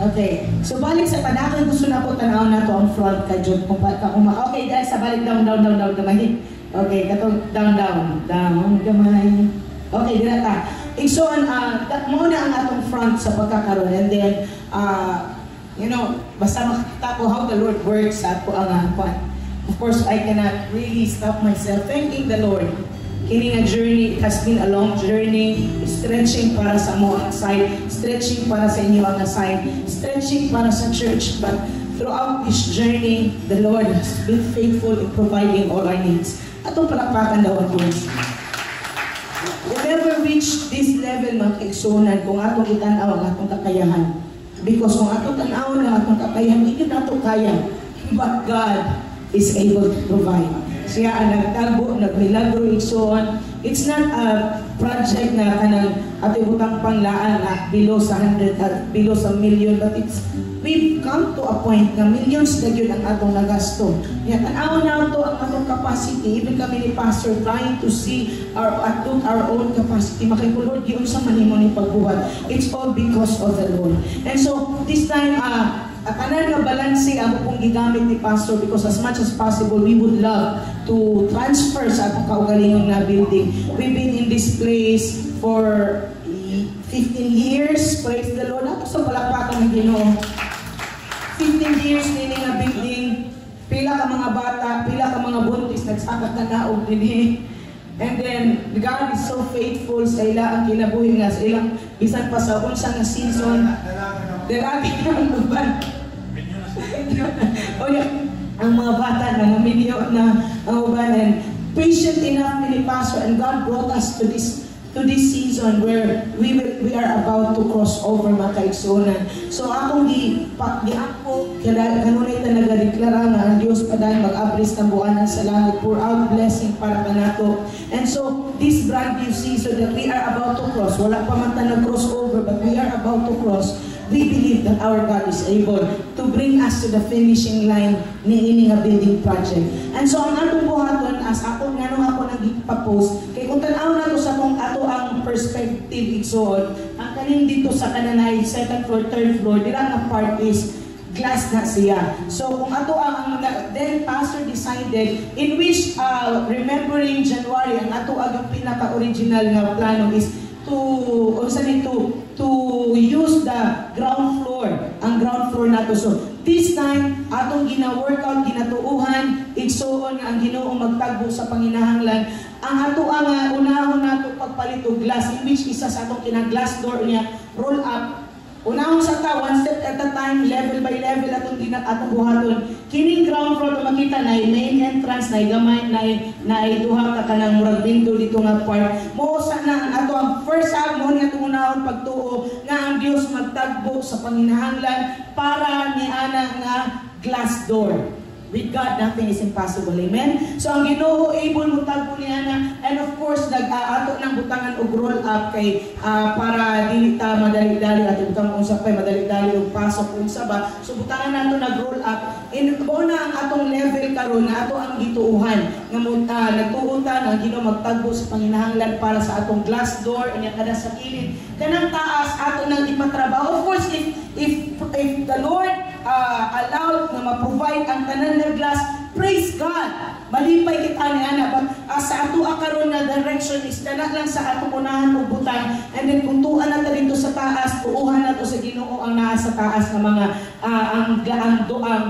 Okay. So balik sa panahon gusto na po tanaw na to ang front kadyo. Okay, dahil sa balik down gamay. Okay, katong down gamay. Okay, dira ta. Igsoon mo na ang atong front sa pagkakaroon, and then basta makita ko how the Lord works at po ang of course I cannot really stop myself thanking the Lord. Kini nga journey, it has been a long journey, stretching para sa mo ang side, stretching para sa inyo ang side, stretching para sa church, but throughout this journey, the Lord has been faithful in providing all our needs. Atong palakpakan daw ang Diyos. We never reach this level, mga kaigsunan, kung atong itanaw ang atong kakayahan. Because kung atong tanaw ang atong kakayahan, hindi nato kaya. But God is able to provide. Siya ang nagtagbo, nagmilagro, igsoon. It's not a project na kanang ating butang panglaan na below sa 100 at below sa million, but we've come to a point na millions na yun ang atong nagasto. Yan, tanaw na ito ang atong capacity. Even kami ni Pastor trying to see our own capacity. Makikulod yun sa manimo ni pagbuhat. It's all because of the Lord. And so, this time, kanan nga balanse ang pong gigamit ni Pastor, because as much as possible, we would love to transfer sa atong kaugalingong na building. We've been in this place for 15 years. Praise the Lord. Ako sa palakpakan ng Ginoo. 15 years nini nga building. Pila ka mga bata, pila ka mga buntis, nagsakat na naog din. And then, God is so faithful sa ila ang kinabuhi nga sa ilang bisan pa sa unsa nga season. Dalagi ang uban. O yan, ang mga bata na namilyo na ang uban, and patient enough ni Pastor, and God brought us to this season where we are about to cross over, mga kaigsunan. So akong ako kanunay na nagadeklara nga ang Diyos pa dahil mag-abris ng buwanan sa langit, pour out blessing para kanato. And so this brand new season that we are about to cross, wala pa man ta nag-cross over, but we are about to cross. We believe that our God is able to bring us to the finishing line ni ini nga building project. And so ang atong buhaton, as ako nganong ako nagpa-post, kay kung tan-aw na to sa ato ang perspective igsoon, ang kaning dito sa kananay second floor, third floor, dira nga part is glass na siya. So kung ato ang then Pastor decided in which remembering January, ang ato ang pinaka-original nga plano is to use the ground floor, ang ground floor nato. So this time atong gina-workout, ginatuuhan, igsoon ang Ginoo magtagbo sa panginahanglan. Ang ato ang unahon nato pagpalit og glass, in which isa sa atong kinag-glass door niya roll up. Unahon sa ta, one step at a time, level by level atong buhaton. Kining ground floor to makita na main entrance, na gamay, na duha ka kanang murag window dito nga part. Mo sa na ato ang first half mo ni atong unahon pagtuo nga ang Dios magtagbo sa panginahanglan para ni ana nga glass door. With God, nothing is impossible. Amen? So, ang Ginoo able mo tagpo niya na, and of course, nag-aato ng butangan og roll up kay para dili ta madali-dali at butang unsa pay madali-dali og pasok unsa ba. So, butangan nato nag-roll up. In na ang atong level karon na ato ang gituuhan nga nagtuutan ang Ginoo magtagbo sa panginahanglan para sa atong glass door unya kada sa kilid. Kanang taas ato nang ipatrabaho. Of course, if the Lord allowed na ma-provide ang tanan na glass, praise God. Malipay kita ni ana, but sa ato karon na direction is dala lang sa atong unahan og butang, and then kung tuan na ta dito sa taas, tuuhan nato sa Ginoo ang naa sa taas na mga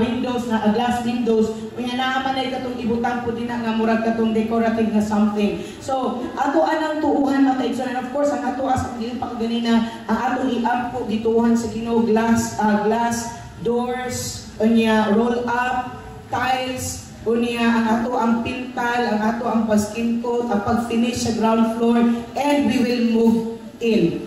windows na glass windows. Unya naa man ay katong ibutang po din nga murag katong decorative na something. So ato anang tuuhan na kay and of course ang ato as dili pa ganina ang atong i-up po gituuhan sa Ginoo glass doors, unya roll up tiles, unya ang ato ang pintal, ang ato ang paskin coat, ang pag-finish sa ground floor, and we will move in.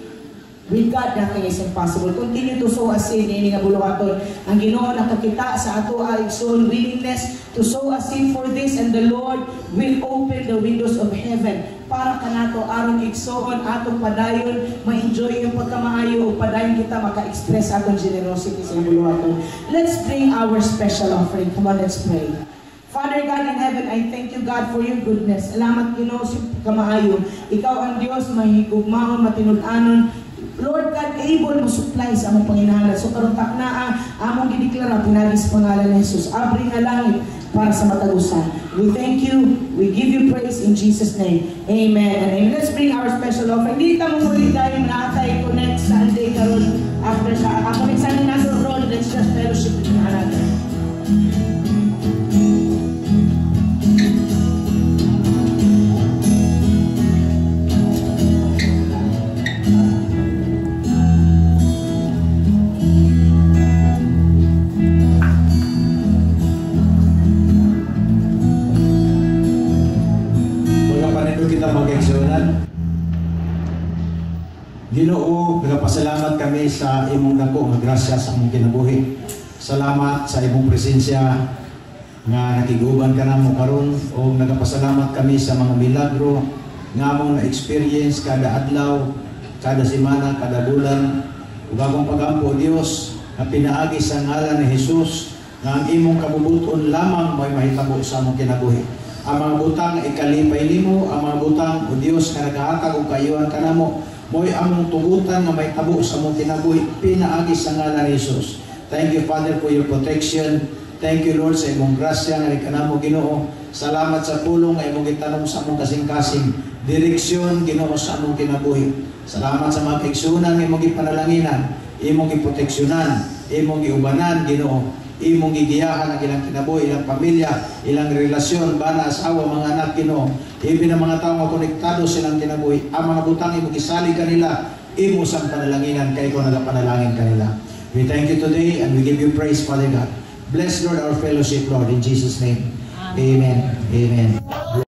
With God, nothing is impossible. Continue to sow a seed ini nga buluhaton. Ang Ginoo nakakita sa ato ay soul willingness to sow a seed for this, and the Lord will open the windows of heaven para kanato aron igsoon atong padayon ma-enjoy yung pagkamaayo o padayon kita maka-express atong generosity sa buluhaton. Let's bring our special offering. Come on, let's pray. Father God in heaven, I thank you, God, for your goodness. Salamat, Ginoo, sa pagkamaayo. Ikaw ang Dios, mahigugmaon, matinud-anon. Lord God, able mo supply sa among panginahanglan. So karon taknaa among gideklara pinagis pangalan ni Jesus. Abri nga langit para sa matagusan. We thank you. We give you praise in Jesus' name. Amen and amen. Let's bring our special offering. Hindi ta mo muli tayo na atay connect Sunday karon after sa connect Sunday nato road. Let's just fellowship with one another. Ginoo, nagapasalamat kami sa imong dako nga grasya sa among kinabuhi. Salamat sa imong presensya nga nakiguban ka namo karon, o nagapasalamat kami sa mga milagro nga among na-experience kada adlaw, kada semana, kada bulan. Ug akong pagampo Dios nga pinaagi sa ngalan ni Jesus nga ang imong kabubuton lamang may mahitabo sa among kinabuhi. Ang mga butang nga ikalipay nimo, ang mga butang o Dios nga nagahatag og kayuhan kanamo, mo'y among tugutan nga may tabo sa among kinabuhi pinaagi sa ngalan ni Jesus. Thank you, Father, for your protection. Thank you, Lord, sa imong grasya nga kanamo Ginoo. Salamat sa pulong nga imong gitanom sa among kasing-kasing direksyon Ginoo sa among kinabuhi. Salamat sa mga kaigsunan nga imong gipanalanginan, imong giproteksyonan, imong giubanan Ginoo, imong gigiyahan ang ilang kinabuhi, ilang pamilya, ilang relasyon, bana, asawa, mga anak Ginoo. Ibig ng mga tao nga konektado silang kinabuhi, ang mga butang imong gisali kanila, imo sang panalanginan kay ko nagapanalangin kanila. We thank you today and we give you praise, Father God. Bless, Lord, our fellowship, Lord, in Jesus' name. Amen. Amen.